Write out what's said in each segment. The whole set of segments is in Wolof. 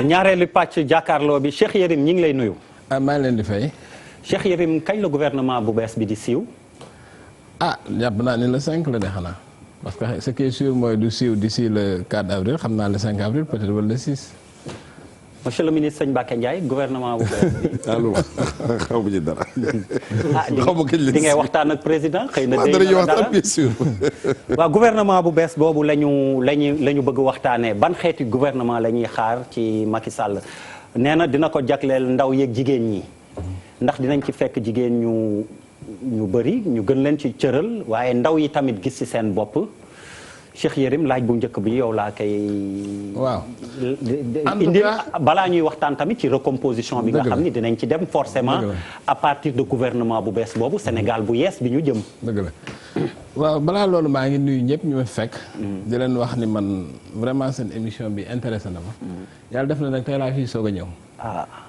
ñaareelu pàcc jàkkaarloo bi Cheikh Yérim ñi ngi lay nuyu. maa ngi leen di fay. Cheikh Yérim kañ la gouvernement bu bees bi di siiw. jàpp naa ni le 5 la de xanaa parce que ce qui est sûr mooy du siiw d'ici le 4 avril xam naa le 5 avril peut-être wala le 6. monsieur le ministre Sëñ Mbacké Ndiaye gouvernement bu bees bi. allo xaw ma ci dara. di ngay waxtaan ak président xëy na. dara ñu waxtaan bien sûr. waaw gouvernement bu bees boobu la ñu bëgg waxtaanee ban xeeti gouvernement la ñuy xaar ci Macky Sall nee na dina ko jagleel ndaw yeeg jigéen ñi ndax dinañ ci fekk jigéen ñu bëri ñu gën leen ci cëral waaye ndaw yi tamit gis ci seen bopp. Cheikh Yérim laaj bu njëkk bi yow laa koy. waaw indi balaa ñuy waxtaan tamit ci recomposition bi nga xam ni dinañ ci dem forcément à partir de gouvernement bu bees boobu Sénégal bu yees bi ñu jëm. dëgg la waaw balaa loolu maa ngi nuyu ñëpp ñu ma fekk. di leen wax ni man vraiment seen émission bi intéressé na ma. yàlla def na nag tey laa fii soog a ñëw.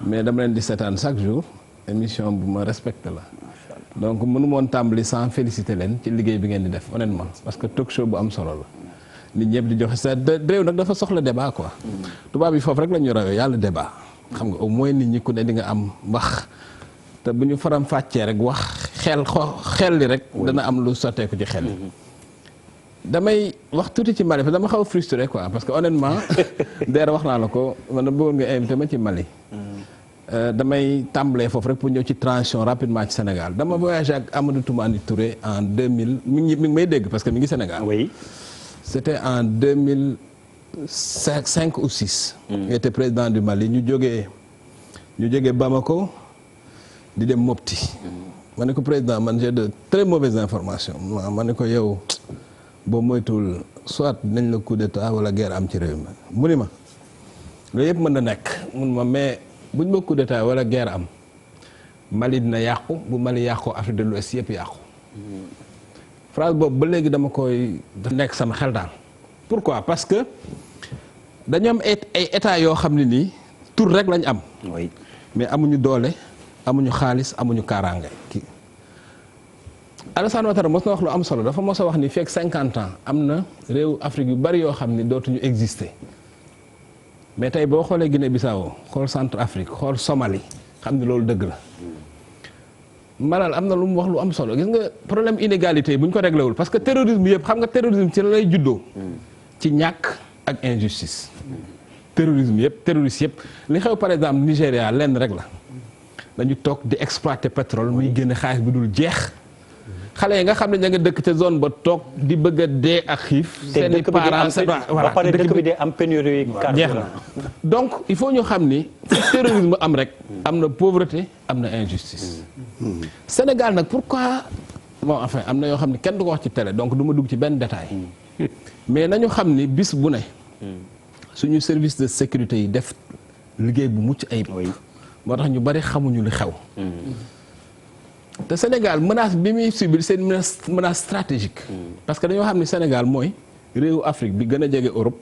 mais dama leen di seetaan chaque jour émission bu ma respecté la. donc mënu moon tàmbali sans féliciter leen ci liggéey bi ngeen di def honnêtement parce que talk show bu am solo la nit ñëpp di joxe sa réew nag dafa soxla débat quoi. tubaab yi foofu rek la ñu rawee yàlla débat xam nga au moins nit ñi ku ne di nga am wax te bu ñu faram fàccee rek wax xel li rek dana am lu sotteeku ci xel yi. damay wax tuuti ci Mali parce que dama xaw a frustré quoi parce que honnêtement deer wax naa la ko man bëggoon nga invité ma ci Mali. damay tàmbalee foofu rek pour ñëw ci transition rapidement ci Sénégal dama voyagé ak Amadou Toumani Touré en 2000 mi ngi may dégg parce que mi ngi Sénégal. oui. c'était en 2005 ou 6. il était président du Mali ñu jógee Bamako di dem Mopti. ma ne ko président man j'ai de très mauvaises informations ma ne ko yow boo moytuwul soit dinañ la coup d'état wala guerre am ci réew mi mu ni ma loolu yëpp mën na nekk mun ma mais. bu ñu ma coup d'état wala guerre am Mali dina yàqu bu Mali yàqu Afrique de l'Ouest yëpp yàqu. phrase boobu ba léegi dama koy nekk sama xel daal. pourquoi parce que dañu am ay état yoo xam ne nii tur rek lañ am. oui mais amuñu doole amuñu xaalis amuñu kaaraange. Alassane Ouattara mos na wax lu am solo dafa mos a wax ni fekk 50 ans am na réew Afrique yu bari yoo xam ni dootuñu exister. mais tey boo xoolee Guinée-Bissau xool Centrafrique xool Somalie xam ni loolu dëgg la malal am na lu mu wax lu am solo gis nga problème inégalité yi bu ñu ko réglé wul parce que terrorisme yëpp xam nga terrorisme ci la lay juddoo. ci ñàkk ak injustice. terrorisme yëpp terroriste yëpp li xew par exemple Nigéria lenn rek la dañu toog di exploiter pétrole muy génne xaalis bi dul jeex. xale yi nga xam ne ña nga dëkk ca zone ba toog di bëgg a dee ak xiif. seen i parents ba pare dëkk bi de am pénurie jeex na donc il faut ñu xam ni terrorisme am rek am na pauvreté am na injustice. Sénégal nag pourquoi bon enfin am na yoo xam ne kenn du ko wax ci télé donc du ma dugg ci benn détail mais nañu xam ni bis bu ne suñu service de sécurité yi def liggéey bu mucc ayib. moo tax ñu bari xamuñu li xew. te Sénégal menace bi muy subir c'est une menace stratégique. parce que dañoo xam ni Sénégal mooy réewu Afrique bi gën a jege Europe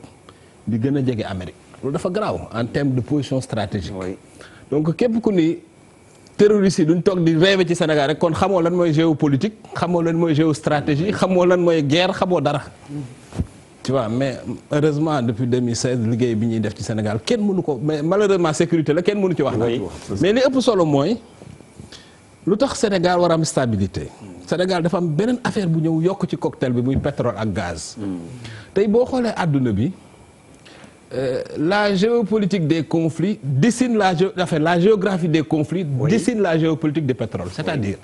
bi gën a jege Amérique loolu dafa garaaw en termes de position stratégique. donc képp ku ni terroristes yi duñ toog di rêver ci Sénégal rek kon xamoo lan mooy géopolitique xamoo lan mooy géostratégie xamoo lan mooy guerre xamoo dara. tu vois mais heureusement depuis 2016 liggéey bi ñuy def ci Sénégal kenn mënu ko mais malheureusement sécurité la kenn mënu ci wax. mais li ëpp solo mooy. lu tax Sénégal war a am stabilité Sénégal dafa am beneen affaire bu ñëw yokk ci cocktail bi muy pétrole ak gaz. tey boo xoolee àdduna bi la géopolitique des conflits dessine la géographie des conflits dessine la géopolitique du pétrole c'est-à-dire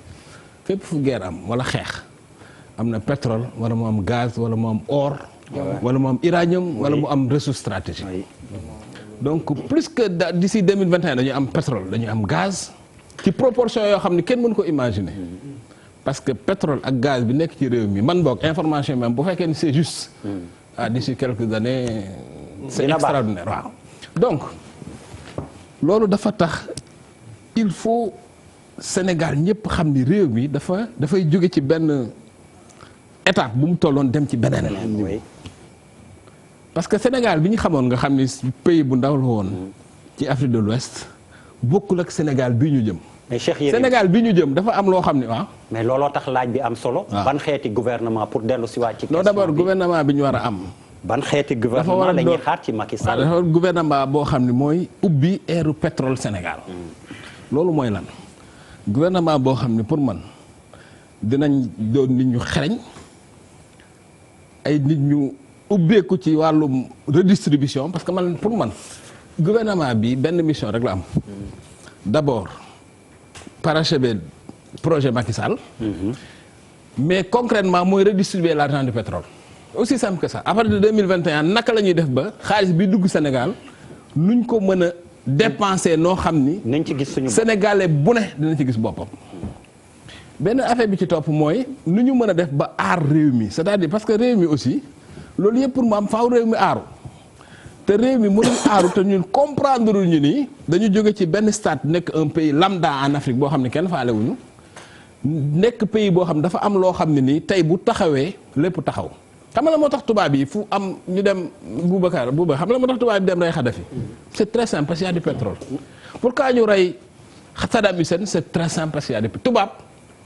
fépp fu guerre am wala xeex am na pétrole wala mu am gaz wala mu am or. wala mu am uranium wala mu am ressource stratégique. donc plus que d'ici 2021 dañu am pétrole dañu am gaz. ci proportion yoo xam ne kenn mënu ko imaginer parce que pétrole ak gaz bi nekk ci réew mi man boog information même bu fekkee ni c'est juste d'ici quelques années c'est extraordinaire waaw donc loolu dafa tax il faut Sénégal ñëpp xam ni réew mi dafay jóge ci benn étape bu mu tolloon dem ci beneen parce que Sénégal bi ñu xamoon nga xam ni pays bu ndaw la woon ci Afrique de l'Ouest bokkul ak Sénégal bii ñu jëm. mais Cheikh Yérim Sénégal bi ñu jëm dafa am loo xam ne waaw. mais looloo tax laaj bi am solo. ban xeeti gouvernement pour dellu si waat ci. non d'abord gouvernement bi ñu war a am ban xeeti gouvernement la ñuy xaar ci Macky Sall. dafa gouvernement boo xam ne mooy ubbi eeru pétrole Sénégal. loolu mooy lan gouvernement boo xam ne pour man dinañ doon nit ñu xereñ ay nit ñu ubbeeku ci wàllum redistribution parce que man pour man gouvernement bi benn mission rek la am. d'abord parachever projet Macky Sall. mais concrètement mooy redistribuer l'argent du pétrole. aussi simple que ça à partir de 2021 naka la ñuy def ba xaalis bi dugg Sénégal nuñ ko mën a dépenser noo xam ni. nañ ci gis suñu Sénégalais bu ne dina ci gis boppam. benn affaire bi ci topp mooy nu ñu mën a def ba aar réew mi c'est-à-dire parce que réew mi aussi loolu yëpp pour mu am faaw réew mi aaru te réew mi mënul aaru te ñun comprendre ñu ni dañu jóge ci benn stade nekk un pays lambda en Afrique boo xam ne kenn faale wuñu nekk pays boo xam ne dafa am loo xam ne nii tey bu taxawee lépp taxaw. xam nga la moo tax tubaab yi fu am ñu dem Boubacar xam nga la moo tax tubaab yi dem rey Kadhafi c'est très simple parce qu'il y a du pétrole. pourquoi ñu rey Saddam Hussein c'est très simple parce qu'il y a du tubaab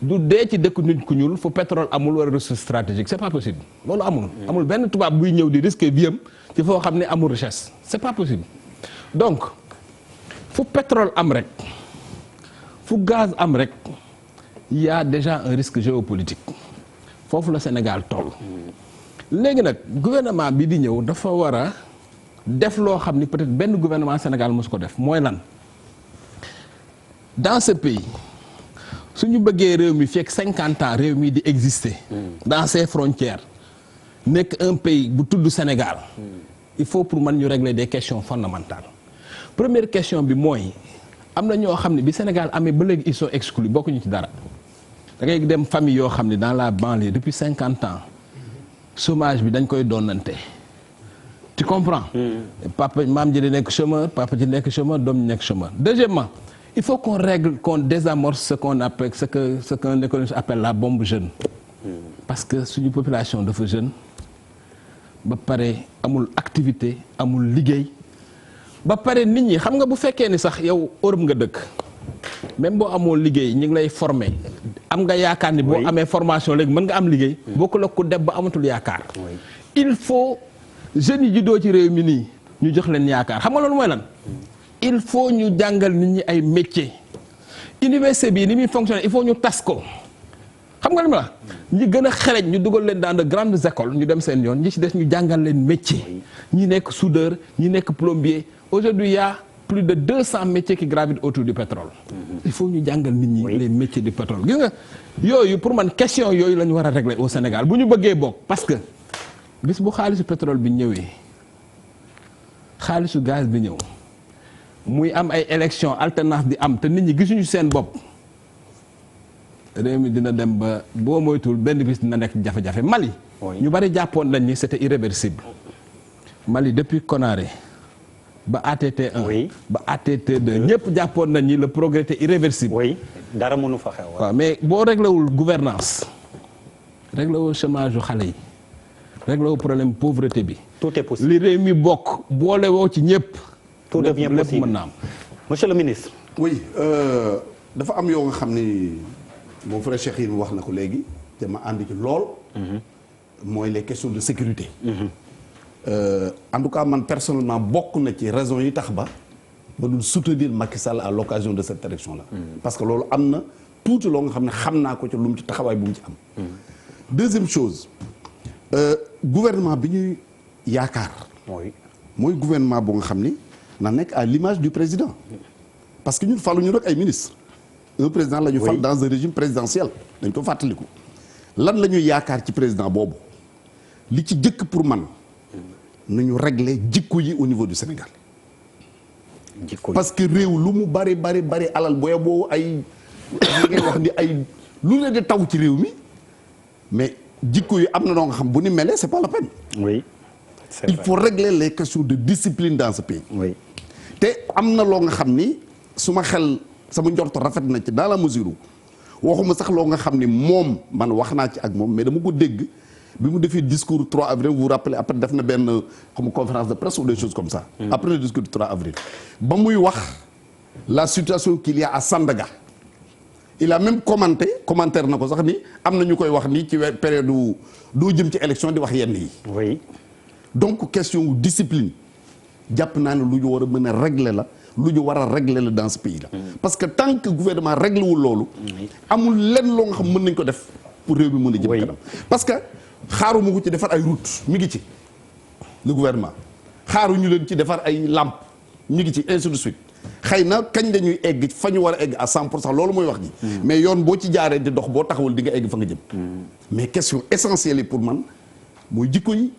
du dee ci dëkk nit ku ñuul fu pétrole amul wala ressource stratégique c'est pas possible loolu amul. amul benn tubaab buy ñëw di risquer viam ci foo xam ne amul richesse c'est pas possible donc fu pétrole am rek fu gaz am rek il y a déjà un risque géopolitique foofu la Sénégal toll. léegi nag gouvernement bi di ñëw dafa war a def loo xam ni peut-être benn gouvernement Sénégal mosu ko def mooy lan dans ce pays su ñu bëggee réew mi fekk 50 ans réew mi di exister. dans ses frontières nekk un pays bu tudd Sénégal. il faut pour man ñu régler des questions fondamentales. première question bi mooy am na ñoo xam ne bi Sénégal amee ba léegi ils sont exclus bokkuñu ci dara da ngay dem famille yoo xam ne dans la banlieue depuis 50 ans. chômage bi dañ koy doonante tu comprends. papa maam ji di nekk chômeur papa ji nekk chômeur doom ji nekk chômeur. deuxièmement il faut qu'on règle qu'on désamorce ce qu'on appelle ce qu'un économiste appelle la bombe jeune. parce que suñu population dafa jeune ba pare amul activité amul liggéey ba pare nit ñi xam nga bu fekkee ni sax yow Europe nga dëkk même boo amoo liggéey ñu ngi lay former. am nga yaakaar ni boo amee formation léegi mën nga am liggéey. bokku la ko deb ba amatul yaakaar. il faut jeunes yi juddoo ci réew mi nii ñu jox leen yaakaar xam nga loolu mooy lan. il faut ñu jàngal nit ñi ay métiers. université bi ni muy fonctionner il faut ñu tas ko xam nga li ma la ñi gën a xereñ ñu dugal leen dans de grandes écoles ñu dem seen yoon ñi ci des ñu jàngal leen métier. ñi nekk soudeur ñi nekk plombier aujourd'hui il y a plus de 200 métiers qui gravitent autour du pétrole. il faut ñu jàngal nit ñi les métiers du pétrole gis nga yooyu pour man question yooyu la ñu war a régler au Sénégal bu ñu bëggee bokk parce que bis bu xaalisu pétrole bi ñëwee xaalisu gaz bi ñëw muy am ay élections alternance di am te nit ñi gisuñu seen bopp réew mi dina dem ba boo moytuwul benn bis dina nekk jafe-jafe Mali. ñu bari jàppoon nañ ni c'était irréversible. Mali depuis Konaré ba ATT1 ba ATT2 ñëpp jàppoon nañ ni le progrès était irréversible. oui dara mënu fa xew. waaw mais boo réglewul gouvernance réglewul chômage yu xale yi réglewul problème pauvreté bi. tout est possible li réew mi bokk boole woo ci ñëpp. tout devient possible lépp mën na am. monsieur le ministre. oui dafa am yoo nga xam ni mon frère Cheikh yi wax na ko léegi te ma ànd ci lool. mooy les questions de sécurité. En tout cas man personnellement bokk na ci raison yi tax ba ma dul soutenir Macky Sall à l'occasion de cette élection là. parce que loolu am na tuuti loo nga xam ne xam naa ko ci lu mu ci taxawaay bu mu ci am. deuxième chose gouvernement bi ñuy yaakaar. mooy gouvernement bu nga xam ni na nekk à l'image du président. parce que ñun faluñu rek ay ministre un président la ñu fal dans un régime présidentiel dañ ko fàttaliku. lan la ñuy yaakaar ci président boobu li ci jëkk pour man. nañu régler jikko yi au niveau du Sénégal. parce que réew lu mu bari alal boo ay li ngay wax ni ay lu ne di taw ci réew mi mais jikko yi am na noo nga xam bu ni melee c'est pas la peine. il faut régler les questions de discipline dans ce pays. te am na loo nga xam ni suma xel sama njorto rafet na ci dans la mesure waxuma sax loo nga xam ni moom man wax naa ci ak moom mais dama ko dégg. bi mu defee discours 3 avril vous vous rappelez après def na benn comme conférence de presse ou des choses comme ça. après le discours du 3 avril. ba muy wax la situation qu'il y a à Sandaga il a même commentaire na ko sax ni am na ñu koy wax nii ci période doo jëm ci élection di wax yenn yi. donc question wu discipline jàpp naa ne lu ñu war a mën a régler la lu ñu war a régler la dans ce pays là. parce que tant que gouvernement réglé wul loolu. amul lenn loo nga xam mën nañ ko def pour réew mi mën a jëm kanam. parce que xaaruma ko ci defar ay route mi ngi ci le gouvernement xaaruñu leen ci defar ay lampe mi ngi ci ainsi de suite xëy na kañ dañuy egg fa ñu war a egg à 100% loolu mooy wax ji. mais yoon boo ci jaaree di dox boo taxawul di nga egg fa nga jëm. mais question essentielle yi pour man mooy jikko yi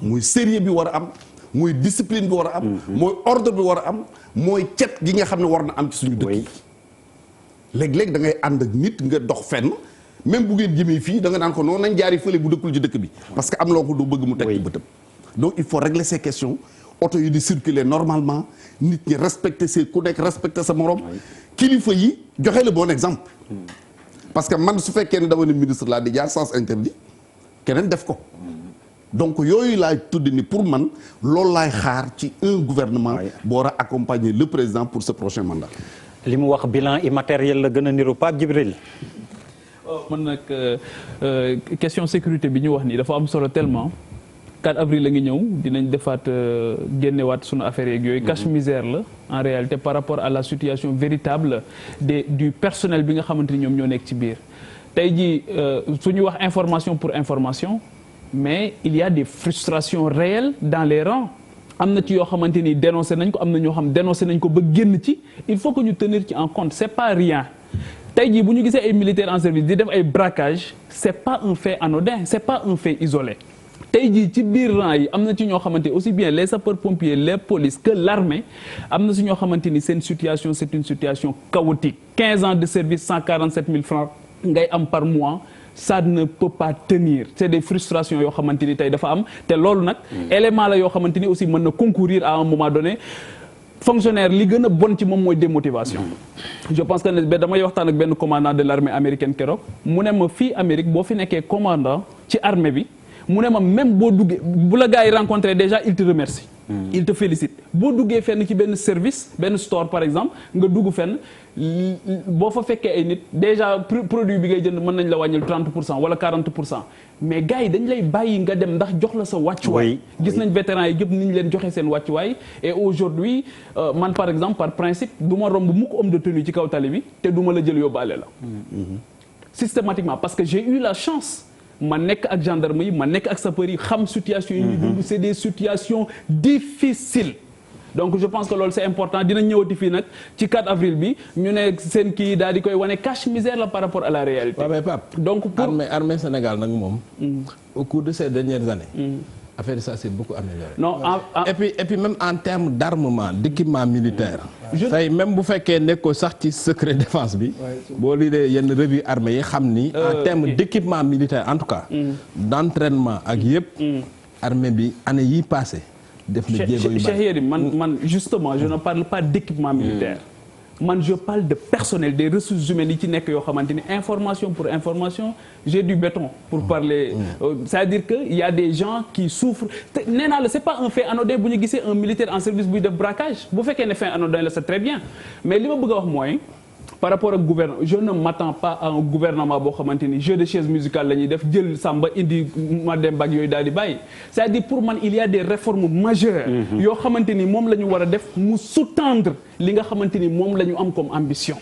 mooy sérieux bi war a am. mooy discipline bi war a am. mooy ordre bi war a am. mooy cet gi nga xam ne war na am ci suñu dëkk yi. léeg-léeg da ngay ànd ak nit nga dox fenn même bu ngeen jëmee fii da nga naan ko noonu nañ jaari fële bu dëkkul ci dëkk bi. parce que am loo ko du bëgg mu teg ci bëtam. donc il faut régler ces questions oto yi di circuler normalement nit ñi respecter ku nekk respecter sa morom. kilifa yi joxe le bon exemple. parce que man su fekkee ne dama ne ministre laa di jaar sens interdit keneen def ko. donc yooyu laay tudd ni pour man loolu laay xaar ci un gouvernement boo war a accompagner le président pour ce prochain mandat. li mu wax bilan immatériel la gën a niru Pape Djibril. man nag question sécurité bi ñu wax nii dafa am solo tellement 4 avril la ngi ñëw dinañ defaat génnewaat sunu affaire yeeg yooyu cache misère la en réalité par rapport à la situation véritable du personnel bi nga xamante ni ñoom ñoo nekk ci biir tey jii su ñu wax information pour information. mais il y a des frustrations réelles dans les rangs am na ci yoo xamante ni dénoncé nañ ko am na ñoo xam dénoncé nañ ko ba génn ci il faut que ñu tenir ci en compte c'est pas rien tey jii bu ñu gisee ay militaires en service di def ay braquage c'est pas un fait anodin c'est pas un fait isolé tey jii ci biir rang yi am na ci ñoo xamante aussi bien les sapeurs-pompiers les polices que l'armée am na si ñoo xamante ni seen situation c'est une situation chaotique 15 ans de service 147 000 francs ngay am par mois ça ne peut pas tenir c'est des frustrations yoo xamante ni tey dafa am te loolu nag élément la yoo xamante ni aussi mën na concourir à un moment donné fonctionnaire li gën a bon ci moom mooy démotivation je pense que ne damay waxtaan ak benn commandant de l'armée américaine keroog mu ne ma fii Amérique boo fi nekkee commandant ci armée bi mu ne ma même boo duggee bu la gars yi rencontré déjà il te remercie il te félicite boo duggee fenn ci benn service benn store par exemple nga dugg fenn boo fa fekkee ay nit déjà produit bi ngay jënd mën nañ la wàññil 30% wala 40% mais gars yi dañ lay bàyyi nga dem ndax jox la sa wàccuwaay gis nañ vétérans yi yëpp ni ñu leen joxe seen wàccuwaay et aujourd'hui man par exemple par principe du ma romb mukk homme de tenue ci kaw tali bi te du ma la jël yóbbaale la systématiquement parce que j'ai eu la chance ma nekk ak gendarme yi ma nekk ak sapeur yi xam situation yi ñuy dund c'est des situations difficiles donc je pense que loolu c'est important dinañ ñëwati fii nag ci 4 avril bi ñu ne seen kii daal di koy wane cache misère la par rapport à la réalité. waaw mais Pape donc pour armée Sénégal nag moom. au cours de ces dernières années. affaire ça s'est beaucoup amélioré. non et puis même en termes d'armement d'équipement militaire. tey même bu fekkee nekkoo sax ci secret défense bi. boo liiree yenn revue armée yi xam ni. en termes d'équipement militaire en tout cas. d'entraînement ak yëpp. armée bi année yi passé def na jéego yu bari. Cheikh man justement je ne parle pas d'équipement militaire. man je parle de personnel des ressources humaines yi ci nekk yoo xamante ni information pour information j'ai du béton pour parler c'est-à-dire que il y a des gens qui souffrent te nee naa la c'est pas un fait anodin bu ñu gisee un militaire en service buy def braquage bu fekkee ne fait anodin la c'est très bien mais li ma bëgg a wax mooy par rapport ak gouvernement je ne m'attends pas à un gouvernement boo xamante ni jeu de chaise musicale la ñuy def jël Samba indi Mademba ak yooyu daal di bàyyi c'est-à-dire pour man il y a des réformes majeures yoo xamante ni moom la ñu war a def mu sous-tendre li nga xamante ni moom la ñu am comme ambition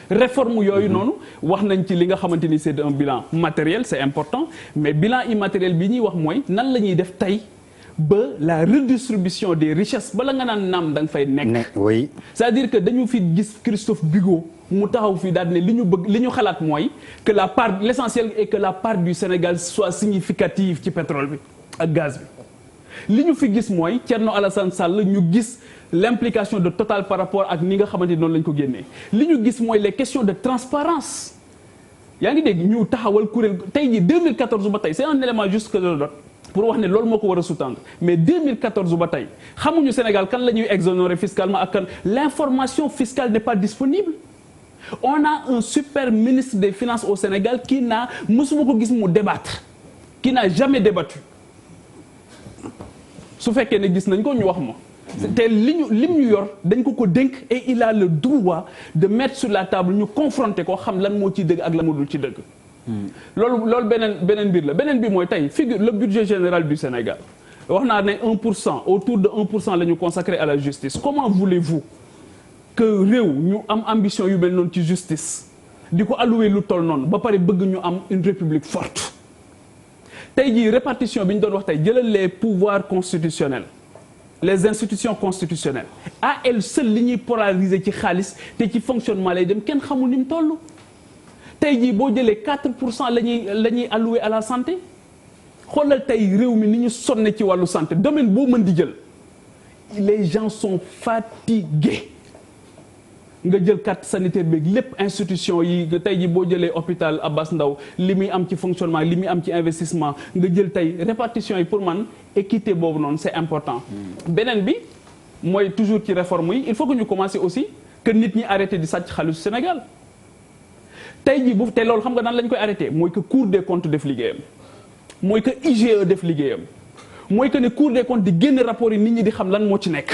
réforme yooyu noonu wax nañ ci li nga xamante ni c'est un bilan matériel c'est important mais bilan immatériel bi ñuy wax mooy nan la ñuy def tey ba la redistribution des richesses bala nga naan naam da nga fay nekk. oui. c'est-à-dire que dañu fi gis Christophe Bigot mu taxaw fii daal ne li ñu bëgg li ñu xalaat mooy que la part l'essentiel est que la part du Sénégal soit significative ci pétrole bi ak gaz bi. li ñu fi gis mooy Thierno Alassane Sall ñu gis l'implication de Total par rapport ak ni nga xamante ni noonu lañ ko génnee li ñu gis mooy les questions de transparence yaa ngi dégg ñu taxawal kuréel tey jii 2014 ba tey c'est un élément juste que je donne pour wax ne loolu moo ko war a sous-tendre mais 2014 ba tey xamuñu Sénégal kan la ñuy exonérer fiscalement ak kan l'information fiscale n'est pas disponible on a un super ministre des finances au Sénégal qui n'a mësuma ko gis mu débattre qui n'a jamais débattu su fekkee ne gis nañ ko ñu wax ma te lim ñu yor dañ ko dénk et il a le droit de mettre sur la table ñu confronter ko xam lan moo ciy dëgg ak lan moo dul ci dëgg loolu beneen mbir la beneen bi mooy tey figure le budget général du Sénégal wax naa ne 1% autour de 1% la ñu consacré à la justice comment voulez-vous que réew ñu am ambition yu mel noonu ci justice di ko allouer lu toll noonu ba pare bëgg ñu am une république forte tey jii répartition bi ñu doon wax tey jëlal les pouvoirs constitutionnels les institutions constitutionnelles à elles seules li ñuy polariser ci xaalis te ci fonctionnement lay dem kenn xamul ni mu toll tey jii boo jëlee 4% la ñuy allouer à la santé xoolal tey réew mi ni ñu sonne ci wàllu santé domaine boo mën di jël les gens sont fatigués nga jël carte sanitaire beeg lépp institution yi tey ji boo jëlee hôpital Abass Ndao li muy am ci fonctionnement li muy am ci investissement nga jël tey répartition yi pour man équité boobu noonu c'est important beneen bi mooy toujours ci réforme yi il faut que ñu commencer aussi que nit ñi arrêté di sàcc xaalisu Sénégal tey ji bu te loolu xam nga nan lañ koy arrêté mooy que Cour des comptes def liggéeyam mooy que IGE def liggéeyam mooy que ne Cour des comptes di génn rapport yi nit ñi di xam lan moo ci nekk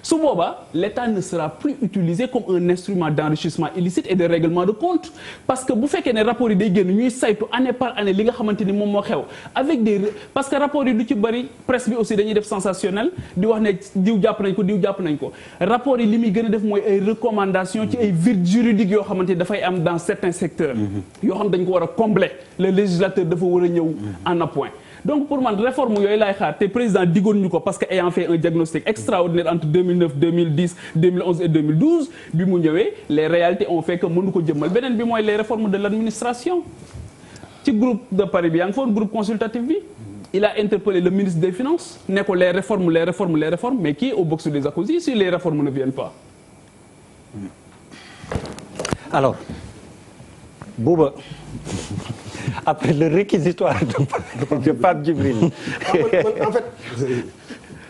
su boobaa l'État ne sera plus utilisé comme un instrument d'enrichissement illicite et de règlement de compte parce que bu fekkee ne rapport yi day génn ñuy saytu année par année li nga xamante ni moom moo xew avec des parce que rapport yi du ci bëri presse bi aussi dañuy def sensationnel di wax ne diw jàpp nañ ko diw jàpp nañ ko rapport yi li muy gën a def mooy ay recommandations ci ay vides juridiques yoo xamante ni dafay am dans certains secteurs yoo xam dañ ko war a combler le législateur dafa war a ñëw en appoint donc pour man réforme yooyu laay xaar te président diggoon ñu ko parce que ayant fait un diagnostic extraordinaire entre 2009 2010 2011 et 2012 bi mu ñëwee les réalités ont fait que mënu ko jëmmal beneen bi mooy les réformes de l'administration ci groupe de Paris bi yaa ngi foon groupe consultatif bi il a interpellé le ministre des Finances ne ko les réformes mais qui est au box des accusés si les réformes ne viennent pas. Alors Bouba après le réquisitoire de Pape Djibril en fait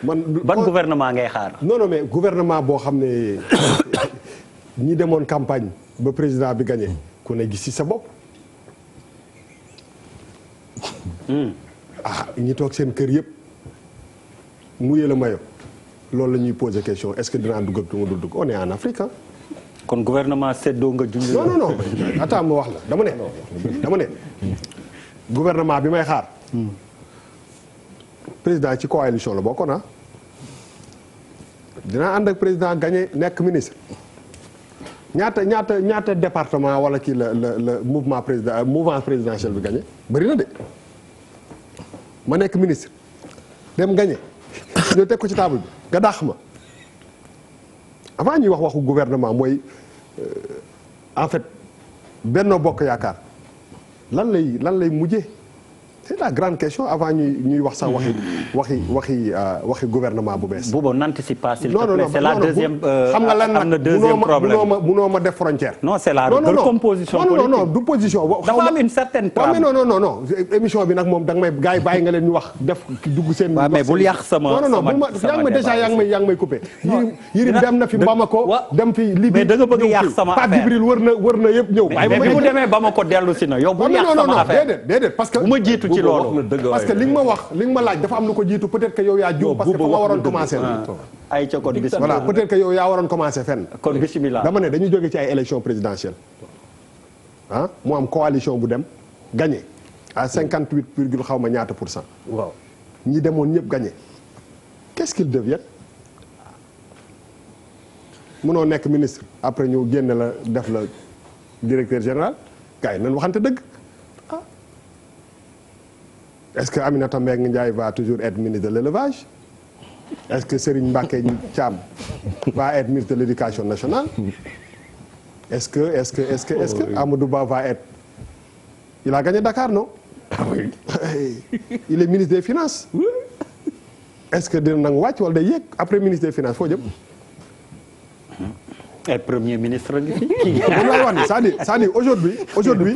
ban gouvernement ngay xaar. non mais gouvernement boo xam ne ñi demoon campagne ba président bi gagné ku ne gis ci sa bopp. ñi toog seen kër yëpp muyee la mayo loolu la ñuy poser question est-ce que dinaa dugg ak du ma dul dugg on est en Afrique hein? kon gouvernement seddoo nga junj. non attends ma wax la dama ne gouvernement bi may xaar président ci coalition la bokkoon na dinaa ànd ak président gagné nekk ministre ñaata département wala kii la mouvement présidentiel bi gagné bëri na de ma nekk ministre dem gagné ñoo teg ko ci table bi nga dàq ma avant ñuy wax waxu gouvernement mooy en fait Benno Bokk Yaakaar lan lay mujjee c'est la grande question avant ñuy wax sax waxi gouvernement bu bees. Bouba n'anticipe pas s'il te plaît. C'est la deuxième xam nga lan am na deuxième problème. munoo ma def frontière. non c'est la recomposition politique. non du position. dafa am une certaine trame. non émission bi nag moom da nga may gars yi bàyyi nga leen ñu wax def dugg seen. waaw mais bul yàq sama yaa ngi may coupé. Yirim dem na fi Bamako. dem fi Libye mais da nga bëgg yàq sama affaire Pape Djibril wër na yëpp ñëw. mais bi mu demee Bamako dellu si na yow bul yàq sama affaire. déedéet parce que bu ma jiitu ci loolu. parce que li nga ma laaj dafa am lu ko jiitu peut-être que yow yaa juum parce que fa nga waroon commencer ay ca kon bismillah voilà peut-être que yow yaa waroon commencer fenn kon bismillah dama ne dañu jóge ci ay élections présidentielles mu am coalition bu dem gagné à 58 virgule xaw ma ñaata %. waaw ñi demoon ñëpp gagné qu'est-ce qu'ils deviennent mënoo nekk ministre après ñu génne la def la directeur général gars yi nañ waxante dëgg. Est-ce que Aminata Mbengue Ndiaye va toujours être ministre de l'élevage? Est-ce que Serigne Mbacké Thiam va être ministre de l'éducation nationale? Est-ce que Amadou Ba va être... Il a gagné Dakar, non? Oui. Il est ministre des Finances. Est-ce que dina nangu wàcc wala day yéeg après ministre des Finances foo jëm? et premier ministre ngi fi. moom laay wax ni c'est-à-dire aujourd'hui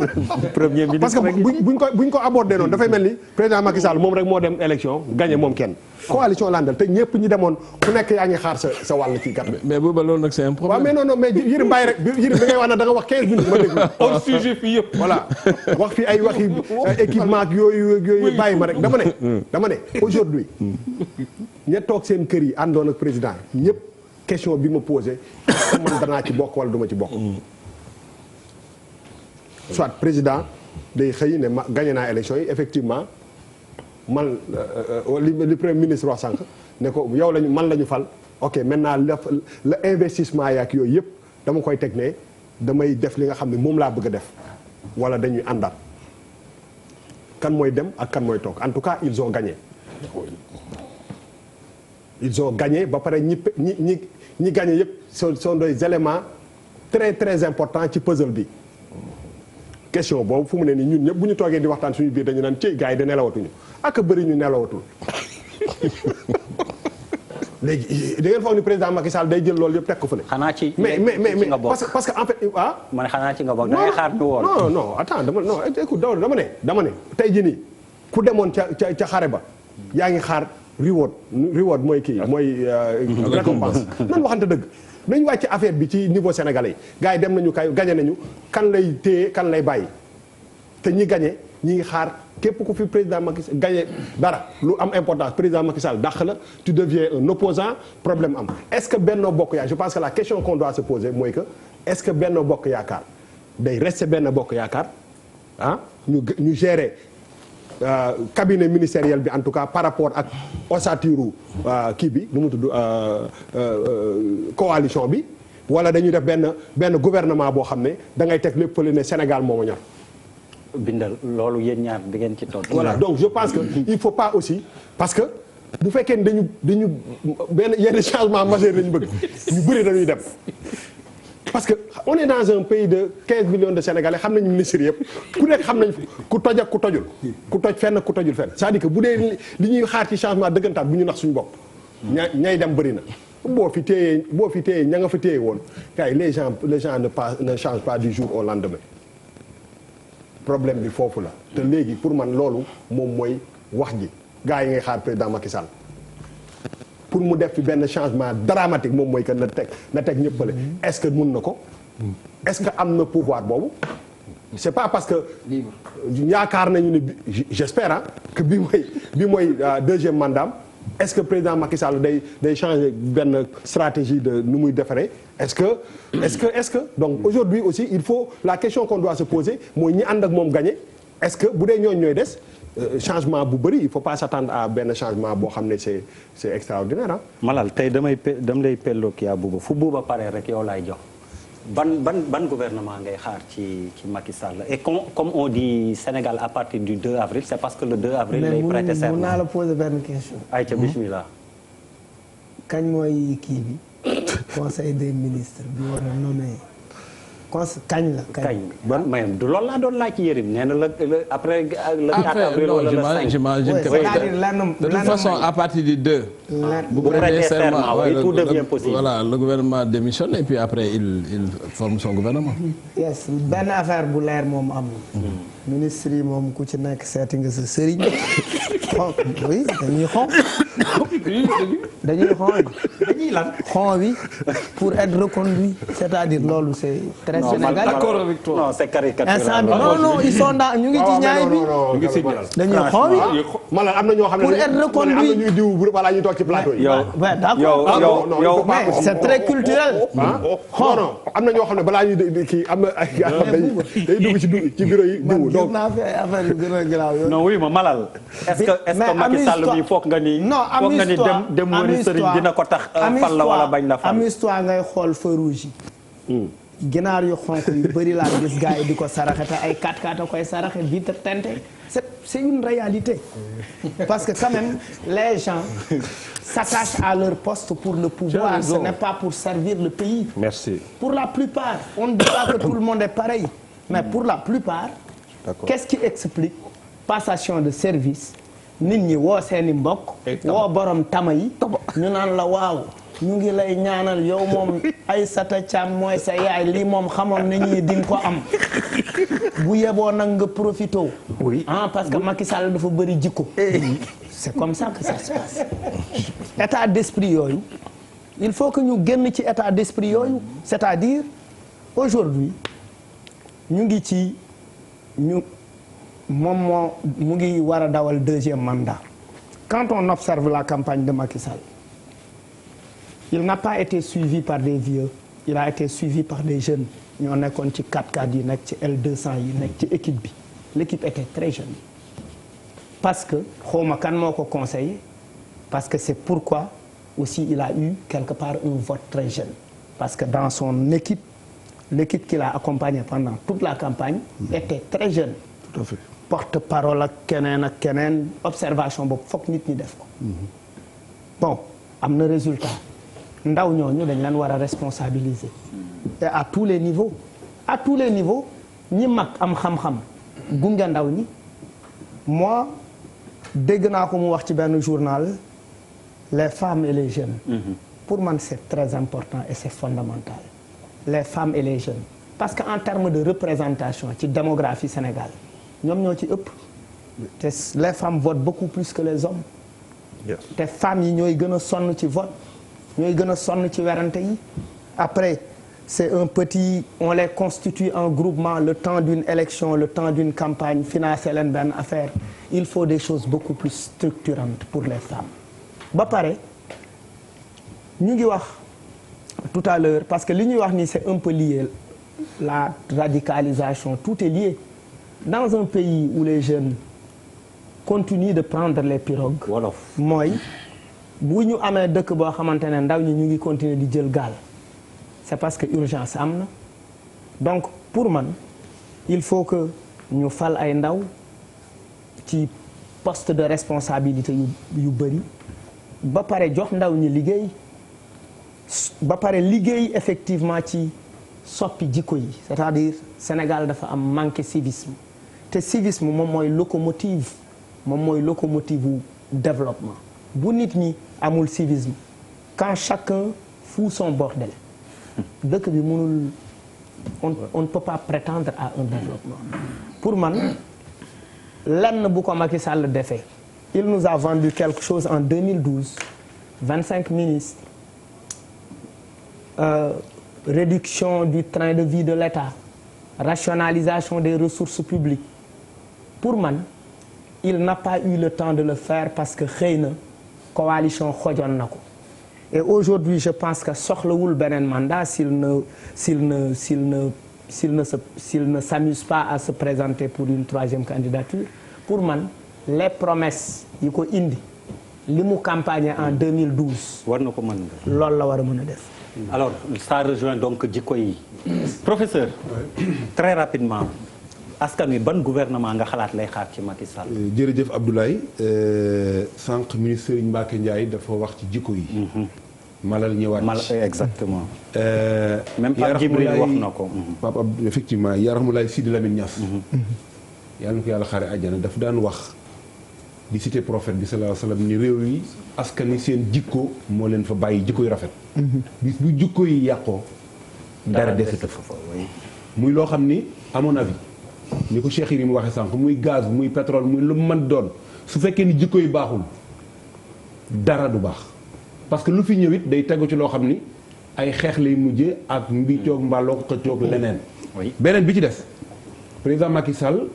premier ministre parce que buñ ko abordé noonu dafay mel ni président Macky Sall moom rek moo dem élection gagné moom kenn. coalition landal te ñëpp ñi demoon ku nekk yaa ngi xaar sa wàll ci kat. mais booba loolu nag c'est un problème. waaw mais non mais Yirim bàyyi rek Yirim da ngay wax ne da nga wax 15 minutes ma déglu. hors sujet fii yëpp. voilà wax fi ay waxi équipement ak yooyu bàyyi ma rek dama ne aujourd'hui ña toog seen kër yi àndoon ak président ñëpp. question bi ma posé man danaa ci bokk wala duma ci bokk soit président day xëy ne ma gagné naa élection yi effectivement man li premier ministre wax sànq ne ko yow lañu man la ñu fal ok maintenant la investissement yaak yooyu yëpp dama koy teg ne damay def li nga xam ne moom laa bëgg a def wala dañuy àndaat kan mooy dem ak kan mooy toog en tout cas ils ont gagné ba pare ñi gagné yëpp sont des éléments très très importants ci puzzle bi question boobu fu mu ne nii ñun ñëpp bu ñu toogee di waxtaan suñu biir dañu naan ci gars yi de nelawatuñu ak bëri ñu nelawatul léegi da ngeen foog ni président Macky Sall day jël loolu yëpp teg ko fële. xanaa ci mais parce que en fait ma ne xanaa ci nga bokk da ngay xaar ñu woon. non attends écoute dama ne tey jii nii ku demoon ca xare ba yaa ngi xaar reward mooy kii mooy récompense nan waxante dëgg nañu wàcc affaire bi ci niveau sénégalais yi gars yi dem nañu kay gagné nañu kan lay téye kan lay bàyyi te ñi gagné ñi ngi xaar képp ku fi président Macky Sall gagné dara lu am importance président Macky Sall dàq la tu deviens un opposant problème am est-ce que Benno Bokk Yaakaar je pense que la question qu'on doit se poser mooy que est-ce que Benno Bokk Yaakaar day rester Benno Bokk Yaakaar ah ñu gérer cabinet ministériel bi en tout cas par rapport ak ossature kii bi nu mu tudd coalition bi wala dañuy def benn gouvernement boo xam ne da ngay teg lépp fële ne Sénégal moo ma ñor. bindal loolu yéen ñaar di ngeen ci tontu. voilà donc je pense que il faut pas aussi parce que bu fekkee ne dañu yenn changement majeur lañu bëgg ñu bëri dañuy dem. parce que on est dans un pays de 15 millions de Sénégalais xam nañu ministres yëpp ku nekk xam nañ ku toj ak ku tojul ku toj fenn ku tojul fenn c'est-à-dire que bu dee li ñuy xaar ci changement dëggantaan bu ñu nax suñu bopp. ñay dem bëri na. boo fi téyee ña nga fa téye woon kay les gens ne changent pas du jour au lendemain problème bi foofu la. te léegi pour man loolu moom mooy wax ji gars yi ngay xaar président Macky Sall. pour mu def fi benn changement dramatique moom mooy que na teg ñëpp fële est-ce que mun na ko est-ce que am na pouvoir boobu c'est pas parce que yaakaar nañu ne j'espère que bi mooy deuxième mandat est-ce que président Macky Sall day changer benn stratégie de nu muy defaree est-ce que donc aujourd'hui aussi il faut la question qu'on doit se poser mooy ñi ànd ak moom gagner est-ce que bu dee ñooy des changement bu bëri il faut pas s'attendre à benn changement boo xam ne c'est extraordinaire ah. Malal tey dam lay pelloo kii à Bouba fu Bouba pare rek yow laay jox ban gouvernement ngay xaar ci Macky Sall et comme on dit Sénégal à partir du 2 avril c'est parce que le 2 avril. lay prêter serment mais mun naa la poser benn question. ayca bismillah. kañ mooy kii bi conseil des ministres bi war a nommer. kañ la kañ. mais du loolu laa doon laaj ci Yérim nee na la après le 4 avril wala le 5. j'imagine que de toute façon à partir du 2. bu prêter serment oui tout devient possible. voilà le gouvernement démissionne et puis après il forme son gouvernement. yes benn affaire bu leer moom am. ministre yi moom ku ci nekk seeti nga sa sëriñ. oui dañuy xon. dañuy lan. xon bi pour être reconduit c'est-à-dire loolu c'est très sénégalais. d'accord avec toi. non c'est caricatural. instant bi non ils sont dans ñu ngi ci ñaay bi. dañuy xon bi. maanaam am na ñoo xam ne pour être reconduit am na ñuy diw bu balaa ñuy toog ci plateau yi. yow mais c'est très culturel. non am na ñoo xam ne balaa ñuy kii am na ay day dugg ci bureau yi diw donc naa fi affaire yu gën a garaaw yooyu. non oui ma Malal. est-ce que Macky Sall mi foog nga ni. non am histoire dem wëri sëriñ dina ko tax fal la wala bañ la fal. am histoire ngay xool feu rouge yi. ginaar yu xonk yu bëri laa gis gars yi di ko saraxe te ay 4x4 a koy saraxe vitre teintée c'est une réalité. parce que quand même les gens s'attachent à leur poste pour le pouvoir. Ce n'est pas pour servir le pays. Merci. Pour la plupart on ne dit pas que tout le monde est pareil mais pour la plupart. Qu'est-ce qui explique passation de service nit ñi woo seeni mbokk woo borom tama yi ñu naan la waaw ñu ngi lay ñaanal yow moom Aïssata Thiam mooy sa yaay lii moom xamoon nañu di nga ko am bu yeboo nag nga profité parce que Macky Sall dafa bëri jikko c'est comme ça que ça se passe état d'esprit yooyu il faut que ñu génn ci état d'esprit yooyu c'est-à-dire aujourd'hui ñu ngi ci moom mu ngi war a dawal deuxième mandat quand on observe la campagne de Macky Sall il n'a pas été suivi par des vieux il a été suivi par des jeunes ñoo nekkoon ci 4x4 yi nekk ci L200 yi nekk ci équipe bi l'équipe était très jeune parce que xawma kan moo ko conseillé parce que c'est pourquoi aussi il a eu quelque part un vote très jeune parce que dans son équipe l'équipe qui l'a accompagné pendant toute la campagne était très jeune. Tout à fait. porte-parole ak keneen observation boobu foog nit ñi def ko. bon am na résultat ndaw ñooñu dañ leen war a responsabiliser. et à tous les niveaux ñi mag am xam-xam gunge ndaw ñi moi dégg naa ko mu wax ci benn journal les femmes et les jeunes. pour man c'est très important et c'est fondamental les femmes et les jeunes parce que en termes de représentation ci démographie Sénégal ñoom ñoo ci ëpp te les femmes votent beaucoup plus que les hommes. te femmes yi ñooy gën a sonn ci vote ñooy gën a sonn ci werante yi après c'est un petit on les constitue en groupement le temps d'une élection le temps d'une campagne financer leen benn affaire il faut des choses beaucoup plus structurantes pour les femmes ba pare ñu ngi wax tout à l'heure parce que li ñuy wax ni c'est un peu lié la radicalisation tout est lié dans un pays où les jeunes continuent de prendre les pirogues mooy bu ñu amee dëkk boo xamante ne ndaw ñi ñu ngi continuer di jël gaal c'est parce que urgence am na donc pour man il faut que ñu fal ay ndaw ci poste de responsabilité yu bëri ba pare jox ndaw ñi liggéey ba pare liggéey effectivement ci soppi jikko yi c'est-à-dire Sénégal dafa am manqué civisme te civisme moom mooy locomotive wu développement bu nit ñi amul civisme quand chacun fout son bordel dëkk bi mënul on ne peut pas prétendre à un développement pour man lenn bu ko Macky Sall defee il nous a vendu quelque chose en 2012 25 ministres réduction du train de vie de l'État rationalisation des ressources publiques pour man il n'a pas eu le temps de le faire parce que xëy na coalition xojoon na ko et aujourd'hui je pense que soxlawul beneen mandat s'il ne s'amuse pas à se présenter pour une troisième candidature pour man les promesses yi ko indi li mu campagne en 2012 war na ko mën loolu la war a mën a def. alors ça rejoint donc jikko yi professeur très rapidement askan wi ban gouvernement nga xalaat lay xaar ci Macky Sall. jërëjëf Abdoulaye sànq ministre Serigne Mbacké Ndiaye dafa wax ci jikko yi. Malal ñëwaat exactement. même Pape Djibril wax na ko. Pape Abdou effectivement Yaramoulaye Sidi Lamine Niass. yàlla na ko yàlla xaare àjjana daf daan wax di cité prophète bi sallallahu alayhi wasallam ni réew yi askan wi seen jikko moo leen fa bàyyi jikko yu rafet. bis bu jikko yi yàqoo dara desatu fa. muy loo xam ni à mon avis ni ko Cheikh Yérim waxee sànq muy gaz muy pétrole muy lu mu mën doon su fekkee ni jikko yi baaxul dara du baax parce que lu fi ñëw it day tegu ci loo xam ni ay xeex lay mujjee ak mbiicoog mbàlloo ko xëccoog leneen. beneen bi ci des président Macky Sall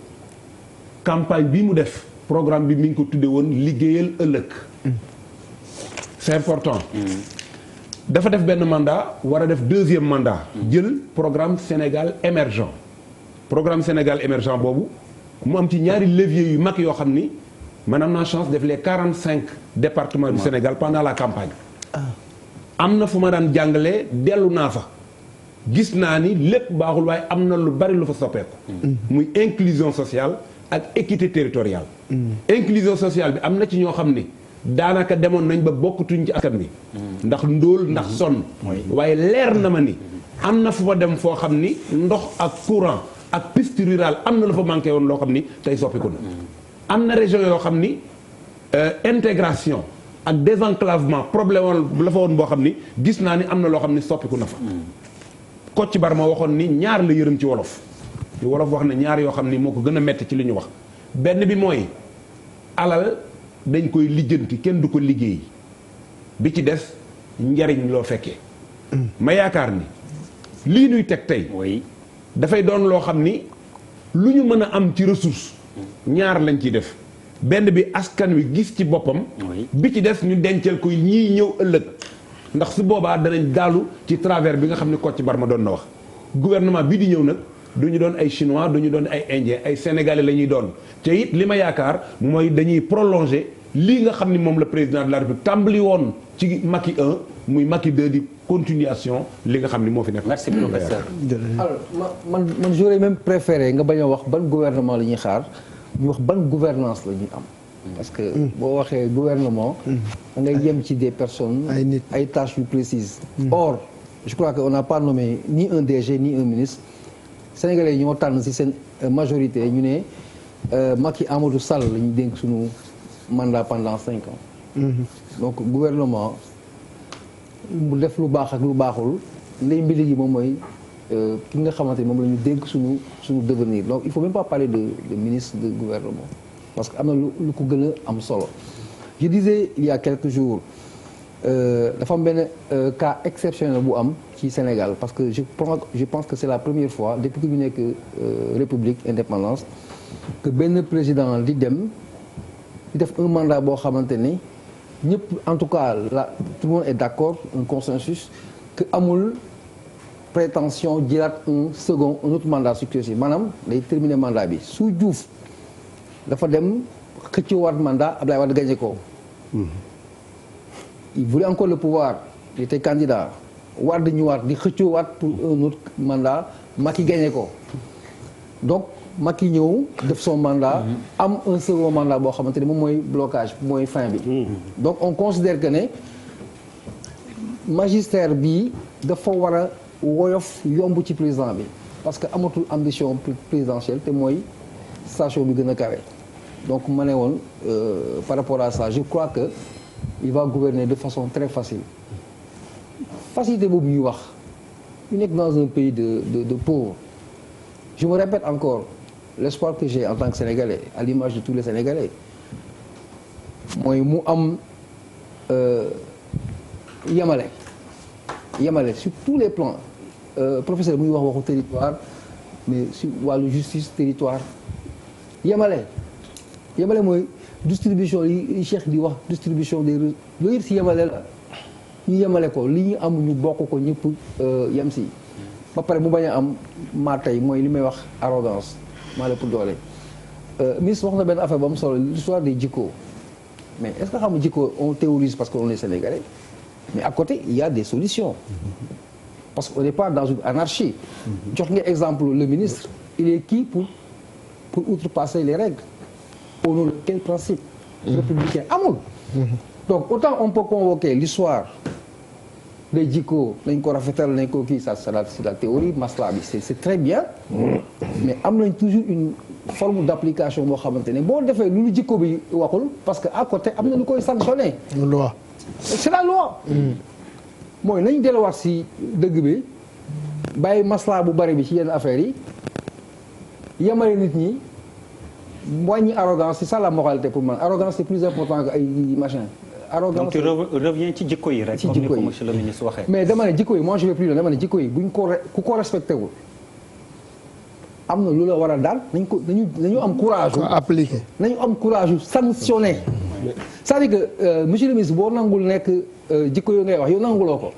campagne bi mu def programme bi mi ngi ko tudde woon liggéeyal ëllëg. c'est important. dafa def benn mandat war a def deuxième mandat. jël programme Sénégal émergent. programme Sénégal émergent boobu mu am ci ñaari leviers yu mag yoo xam ni man am naa chance def les 45 départements du Sénégal pendant la campagne. am na fu ma daan jàngalee dellu naa fa. gis naa ni lépp baaxul waaye am na lu bari lu fa soppeeku. muy inclusion sociale ak équité territoriale. inclusion sociale bi am na ci ñoo xam ni daanaka demoon nañ ba bokkatuñ ci askan bi. ndax ndóol ndax sonn. waaye leer na ma ni am na fu ma dem foo xam ni ndox ak courant. ak piste rurale am na la fa manqué woon loo xam ni tey soppiku na am na région yoo xam ni intégration ak désenclavement problème woon la fa woon boo xam ni gis naa ni am na loo xam ni soppiku na fa Kocc Barma waxoon ni ñaar la yërëm ci wolof li wolof wax ne ñaar yoo xam ni moo ko gën a metti ci li ñu wax benn bi mooy alal dañ koy lijjanti kenn du ko liggéey bi ci des njariñ loo fekkee ma yaakaar ni lii nuy teg tey dafay doon loo xam ni lu ñu mën a am ci ressource ñaar lañ ciy def benn bi askan wi gis ci boppam bi ci des ñu dencal ko ñii ñëw ëllëg ndax su boobaa danañ daalu ci travers bi nga xam ne Kocc Barma doon na wax gouvernement bi di ñëw nag du ñu doon ay chinois du ñu doon ay indiens ay sénégalais la ñuy doon te it li ma yaakaar mooy dañuy prolonger lii nga xam ni moom la président de la République tàmbali woon ci Macky 1 muy Macky 2 di continuation li nga xam ni moo fi nekk. merci professeur. alors man j'aurais même préféré nga bañ a wax ban gouvernement la ñuy xaar ñu wax ban gouvernance la ñuy am. parce que boo waxee gouvernement. da ngay yem ci des personnes. ay tâches yu précises. Or je crois que on n'a pas nommé ni un DG ni un ministre. Sénégalais yi ñoo tànn ci seen majorité ñu ne Macky Amadou Sall la ñu dénk suñu mandat pendant 5 ans. donc gouvernement mu def lu baax ak lu baaxul ndey mbili gi moom mooy ki nga xamante ni moom la ñu dénk suñu devenir donc il faut même pas parler de ministre de gouvernement parce que am na lu ko gën a am solo. je disais il y a quelques jours dafa am benn cas exceptionnel bu am ci Sénégal parce que je pense que c'est la première fois depuis que ñu nekk république indépendance que benn président di dem di def un mandat boo xamante ni ñëpp en tout cas là tout le monde est d'accord un consensus que amul prétention jëlaat un autre mandat successif maanaam day terminer mandat bi su Diouf dafa dem xëccoowaat mandat Abdoulaye Wade gagné ko. il voulait encore le pouvoir il était candidat Wade ñëwaat di xëccoowaat pour un autre mandat Macky gagné ko donc Macky ñëw def son mandat am un second mandat boo xamante ne moom mooy blocage mooy fin bi donc on considère que ne magistère bi dafa war a woyof yomb ci président bi parce que amatul ambition présidentielle te mooy station bi gën a kawe donc ma ne woon par rapport à ça je crois que il va gouverner de façon très facile facilité boobu ñuy wax ñu nekk dans un pays de pauvres je me répète encore l'espoir que j'ai en tant que Sénégalais à l'image de tous les Sénégalais mooy mu am yemale sur tous les plans professeur muy wax waxu territoire mais sur wàllu justice territoire yemale mooy distribution yi Cheikh di wax distribution des loolu yëpp si yemale la ñu yemale ko li ñu am ñu bokk ko ñëpp yem si ba pare mu bañ a am maa tey mooy li may wax arrogance maa la pour doole ministre wax na benn affaire ba mu solo l'histoire des jikko mais est-ce que xam nga jikko on théorise parce que on est sénégalais mais à côté il y a des solutions parce qu'on n'est pas dans une anarchie jox nga exemple le ministre il est qui pour outrepasser les règles au nom de quel principe républicain amul donc autant on peut convoquer l'histoire des jikko nañ ko rafetal nañ ko kii ça c'est la théorie masla bi c'est très bien mais am nañ toujours une forme d'application boo xamante ne boo defee lu lu jikko bi waxul parce que à côté am na lu koy sanctionner loi c'est la loi mooy nañ delluwaat si dëgg bi bàyyi masla bu bari bi ci yenn affaires yi yemale nit ñi wàññi arrogance c'est ça la moralité pour man arrogance c'est plus important que ay machin arrogance donc tu reviens ci jikko yi rek. ci jikko yi comme ni ko monsieur le ministre waxee. mais dama ne jikko yi moi je vais plus loin dama ne jikko yi buñ ko ku ko respecté wul am na lu la war a daal nañu am courage. appliqué nañu am courage sanctionné. c'est-à-dire que monsieur le ministre boo nangul nekk jikko yooyu ngay wax yow nanguloo ko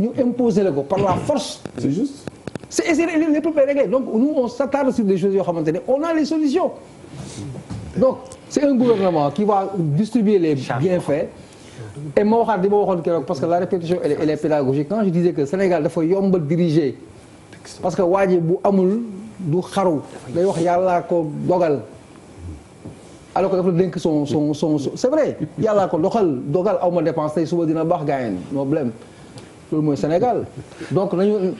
ñu imposer la ko par la force. c'est juste. c'est les problèmes réglés donc nous on s'attarde sur des choses yoo xamante ne on a les solutions. donc c'est un gouvernement qui va distribuer les bienfaits. et ma waxaat di ma waxoon keroog parce que la répétition elle est pédagogique quand je disais que Sénégal dafa yombal diriger parce que waa ji bu amul du xaru day wax yàllaa ko dogal alors que dafa dénk son c'est vrai yàllaa ko dogal aw ma dépense tey suba dina baax gaayen no blème loolu mooy Sénégal donc nañu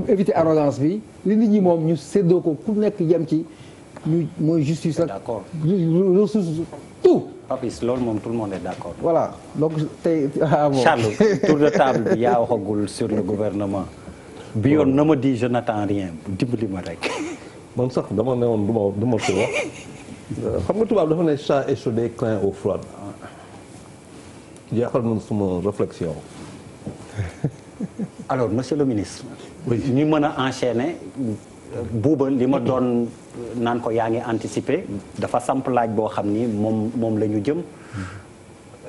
éviter arrogance bi li nit ñi moom ñu séddoo ko ku nekk yem ci ñu mooy justice ak d'accord ressources tout Papis loolu moom tout le monde est d'accord. voilà donc tey bon. Charles tour de table bi yaa waxagul sur le gouvernement. bi yoon na ma di je n'attends rien dimbali ma rek. man sax dama ne woon du ma ko wax xam nga tubaab dafa ne chat échaudé craint eau froide jeexal na suma réflexion. alors monsieur le ministre. ñu mën a enchaîner. buuba li ma doon naan ko yaa ngi anticiper dafa samp laaj boo xam ni moom la ñu jëm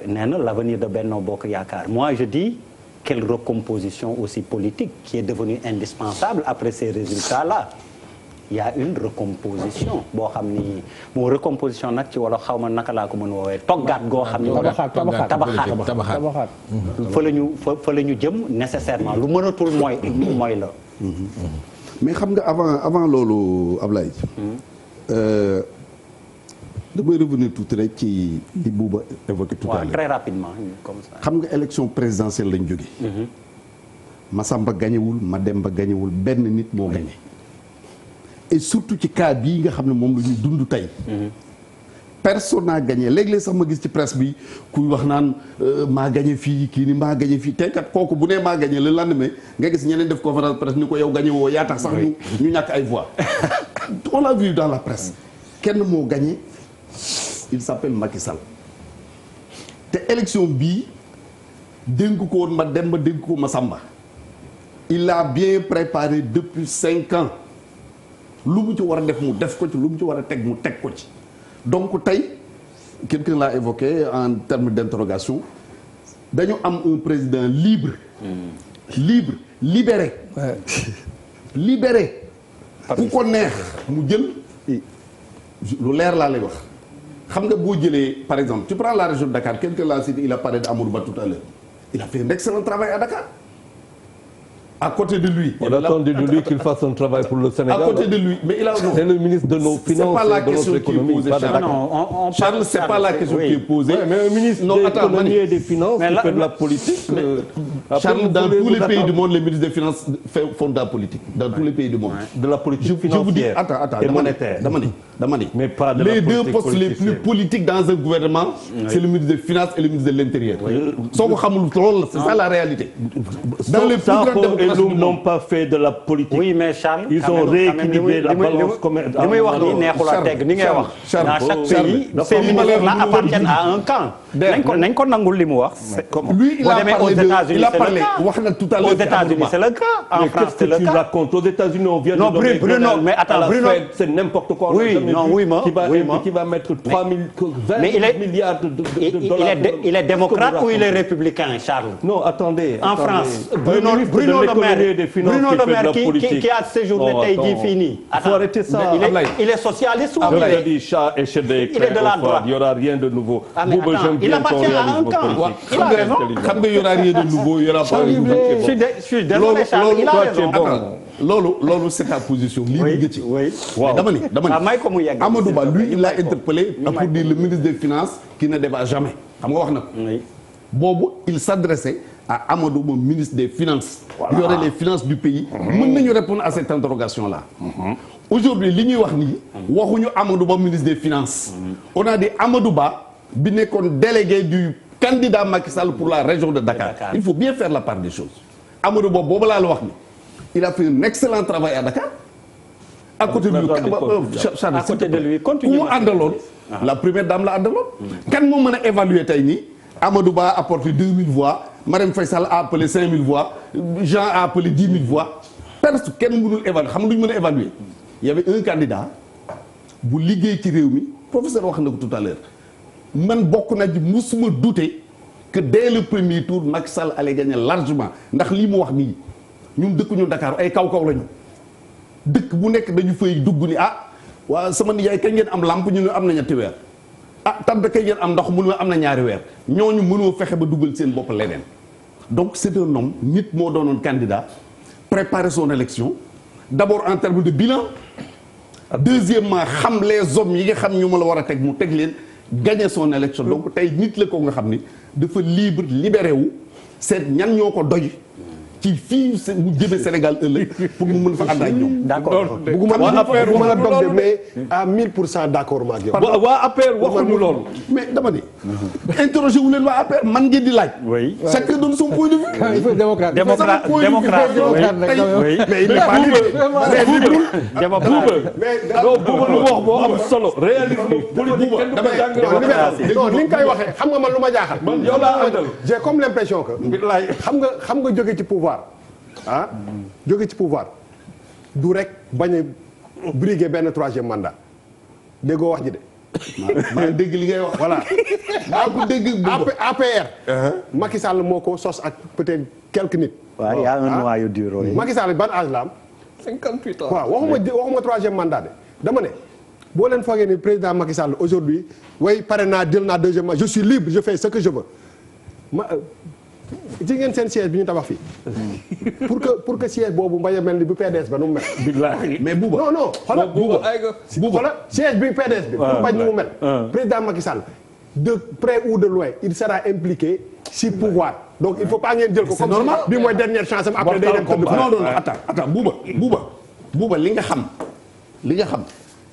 nee na l'avenir de Benno Bokk Yaakaar moi je dis quelle recomposition aussi politique qui est devenue indispensable après ces résultats là il y a une recomposition boo xam ni moo recomposition nag ci wala xaw ma naka laa ko mën woowee toggaat goo xam ni tabaxaat fa la ñu jëm nécessairement lu mënatul mooy la mais xam nga avant loolu Ablaye damay revenir tuuti rek ci li Bouba évoqué tout à l'heure très rapidement comme ça xam nga élection présidentielle lañ jóge Massamba gañewul Mademba gañewul benn nit moo gañe et surtout ci cas bii nga xam ne moom la ñuy dund tey personne n'a gagné léeg-léeg sax ma gis ci presse bi kuy wax naan maa gagné fii kii ni maa gagné fii tey kat kooku bu nee maa gagné le lendemain nga gis ñeneen def conférence presse ni ko yow gagné woo yaa tax sax ñu ñàkk ay voix on l'a vu dans la presse kenn moo gagné il s'appelle Macky Sall te élection bii dénk ko woon ma dem ba dénk ko ma Samba il a bien préparé depuis 5 ans lu mu ci war a def mu def ko ci lu mu ci war a teg mu teg ko ci donc tey quelqu'un l'a évoqué en termes d'interrogation dañu am un président libre libéré ku ko neex mu jël lu leer laa lay wax xam nga boo jëlee par exemple tu prends la région de Dakar quelqu'un l'a cité il a parlé d'Amadou Ba tout à l'heure il a fait un excellent travail à Dakar à côté de lui. On attendait de lui qu'il fasse un travail pour le Sénégal. À côté de lui, mais il a c'est le ministre de nos finances et de notre économie. Charles, c'est pas la question qui est posée. Mais un ministre de l'économie et des finances qui fait de la politique. Charles, dans tous les pays du monde, les ministres des finances font de la politique. Dans tous les pays du monde. De la politique financière et monétaire. Mais pas de la politique politique. Les deux postes les plus politiques dans un gouvernement, c'est le ministre des Finances et le ministre de l'Intérieur. C'est ça la réalité. Dans les plus grandes ils n'ont pas fait de la politique. Oui, mais Charles, ils ont rééquilibré la balance commerciale. li muy wax nii neexul a teg ni ngay wax. dans chaque pays ces ministres-là appartiennent à un camp. nañ ko nangul li mu wax. lui il a parlé wax na tout à l'heure. aux États-Unis c'est le cas. En France c'est le cas. Qu'est-ce que tu racontes? Aux États-Unis on vient de nommer Bruno, mais attends, Bruno, c'est n'importe quoi. Qui va mettre 20 milliards de dollars. Il est démocrate ou il est républicain, Charles? Non, attendez. En France, Bruno Le Maire qui a séjourné tey jii fii nii. Il faut arrêter ça. Il est socialiste ou il a dit chat et chédé. Il est de la droite. Il n'y aura rien de nouveau. Il appartient à un camp. Il a raison. Xam nga il y aura rien de nouveau, il y aura pas de nouveau. Je suis désolé, Charles, il a raison. loolu c'est ta position. lii nga ci. waaw dama ni may ko mu yegg. Amadou Ba lui il l'a interpellé pour dire le ministre des Finances qui ne débat jamais. xam nga wax na ko. boobu il s'adressait à Amadou Ba ministre des Finances. il y aurait les finances du pays. mën nañu répondre à cette interrogation là. aujourd'hui li ñuy wax nii. waxuñu Amadou Ba ministre des Finances. on a dit Amadou Ba bi nekkoon délégué du candidat Macky Sall pour la région de Dakar. il faut bien faire la part des choses. Amadou Ba boobu laa la wax ni il a fait un excellent travail à Dakar. à côté de lui continue ku mu àndaloon. la première dame la àndaloon. kan moo mën a évaluer tey nii. Amadou Ba a apporté 2000 voix Marème Faye Sall a appelé 5000 voix Jean a appelé 10 000 voix presque kenn mënul évaluer xam nga lu ñu mën a évaluer. il y avait un candidat bu liggéey ci réew mi professeur wax na ko tout à l'heure man bokk na ci musuma douter que dès le premier tour Macky Sall allait gagner largement ndax lii mu wax nii ñun dëkkuñu Dakar ay kaw-kaw lañu dëkk bu nekk dañu fay dugg ni waa sama nijaay kañ ngeen am lampe ñu ne am na ñetti weer. tante kay ngeen am ndox mënu am na ñaari weer ñooñu mënoo fexe ba dugal seen bopp leneen donc c'est un homme nit moo doonoon candidat préparer son élection d'abord en termes de bilan deuxièmement xam les hommes yi nga xam ñu ma la war a teg mu teg leen gagner son élection donc tey nit la ko nga xam ni dafa libre libéré wu seet ñan ñoo ko doy ci fii mu jëmee Sénégal ëllëg pour mu mën fa ànd ak ñoom. d'accord bugguma la dog de mais à 1000% d'accord ma ak yow. waa APR waxuñu loolu. mais dama ne. interrogé wu leen waa APR man ngeen di laaj. oui chacun donne son point de vue. il faut démocrate. démocrate mais il est pas libre. lu wax boo am solo. réalisme politique kenn du ko jàng. non ni nga koy waxee xam nga man lu ma jaaxal. man yow laa àndal. j'ai comme l'impression que. xam nga jóge ci pouvoir. jóge ci pouvoir du rek bañ a briguer benn troisième mandat déggoo wax ji de. maa dégg li ngay wax. voilà. maa dégg APR. Macky Sall moo ko sos ak peut-être quelques nit. waaw y a un noyau dur. Macky Sall ban âge la am 58 ans. waaw waxuma troisième mandat de dama ne boo leen foogee ni président Macky Sall aujourd'hui way pare naa jël naa deuxième mandat je suis libre je fais ce que je veux ci ngeen seen siège bi ñu tabax fii pour que siège boobu mbañ a mel ni bu PDS ba nu mu mel. billaahi mais Bouba. non xoolal xoolal siège bi PDS bi. pour bañ nu mu mel. président Macky Sall de près ou de loin il sera impliqué si pouvoir donc il faut pas ngeen jël ko. c'est normal bi mooy dernière chance am après day dem tëdd. non attends Bouba li nga xam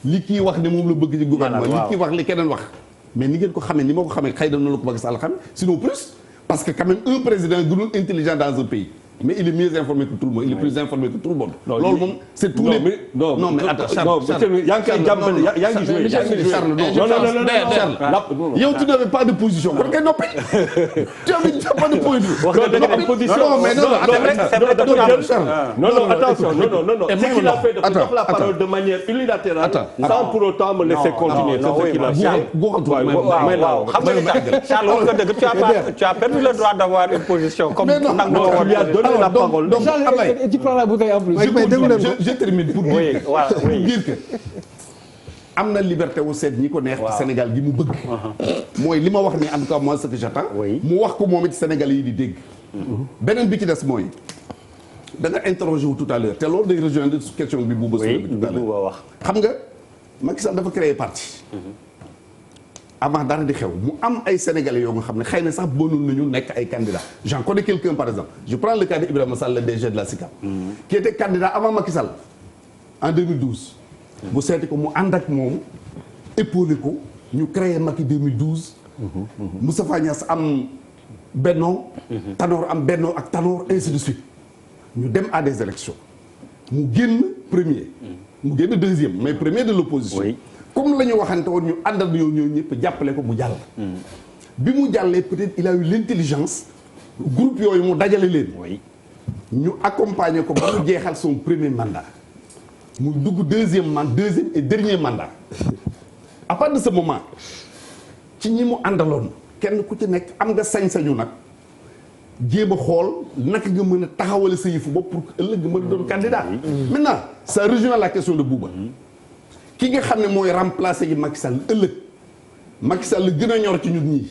li kii wax ne moom la bëgg ci gouvernement li kii wax li keneen wax mais ni ngeen ko xamee ni ma ko xamee xëy na noonu la ko Macky Sall xamee sinon plus. Parce que quand même un président gënul intelligent dans un pays mais il est mieux informé que tout le monde il est plus informé que tout le monde. loolu moom c'est tous les non mais attends Charles yaa ngi koy jàmbale yaa ngi joué Charles non yow tu n'avais pas de position kon ngay noppi tu n'avais pas de position. non mais non attention non ce qu'il a fait de prendre la parole de manière unilatérale sans pour autant me laisser continuer c'est ce qu'il a fait. waaw xam nga li tax Charles wax nga dëgg tu as perdu le droit d'avoir une position comme nag moo donner la parole. Donc, et tu prends la bouteille en plus. Je termine pour dire que am na liberté wu seet ñi ko neex ci Sénégal gi mu bëgg. mooy li ma wax ni en tout cas moi ce que j'attends. mu wax ko moom it Sénégalais yi di dégg. beneen bi ci des mooy da nga interrogé wu tout à l'heure te loolu day rejoindre question bi bu bësee bi tout à l'heure wax xam nga Macky Sall dafa créer parti. avant dara di xew mu am ay sénégalais yoo nga xam ne xëy na sax bënoon nañu nekk ay candidats j'en connais quelqu'un par exemple je prends le cas de Ibrahima Sall le DG de la SICAP qui était candidat avant Macky Sall en 2012 bu seeti ko mu ànd ak moom épaulé ko ñu créé Macky 2012 Moustapha Niasse am Benno Tanor am Benno ak Tanor ainsi de suite ñu dem à des élections mu génn premier mu génn deuxième mais premier de l'opposition comme la ñu waxante woon ñu àndal ñoo ñëpp jàppale ko mu jàll. bi mu jàllee peut-être il a eu l'intelligence groupe yooyu mu dajale leen. ñu accompagner ko ba mu jeexal son premier mandat. mu dugg deuxième et dernier mandat. à partir de ce moment ci ñi mu àndaloon kenn ku ci nekk am nga sañ-sañu nag jéem a xool naka nga mën a taxawale sa yëfu bopp pour que ëllëg nga mën a doon candidat. maintenant ça rejoint la question de Bouba. ki nga xam ne mooy remplacer yi Macky Sall ëllëg Macky Sall la gën a ñor ci ñun ñii.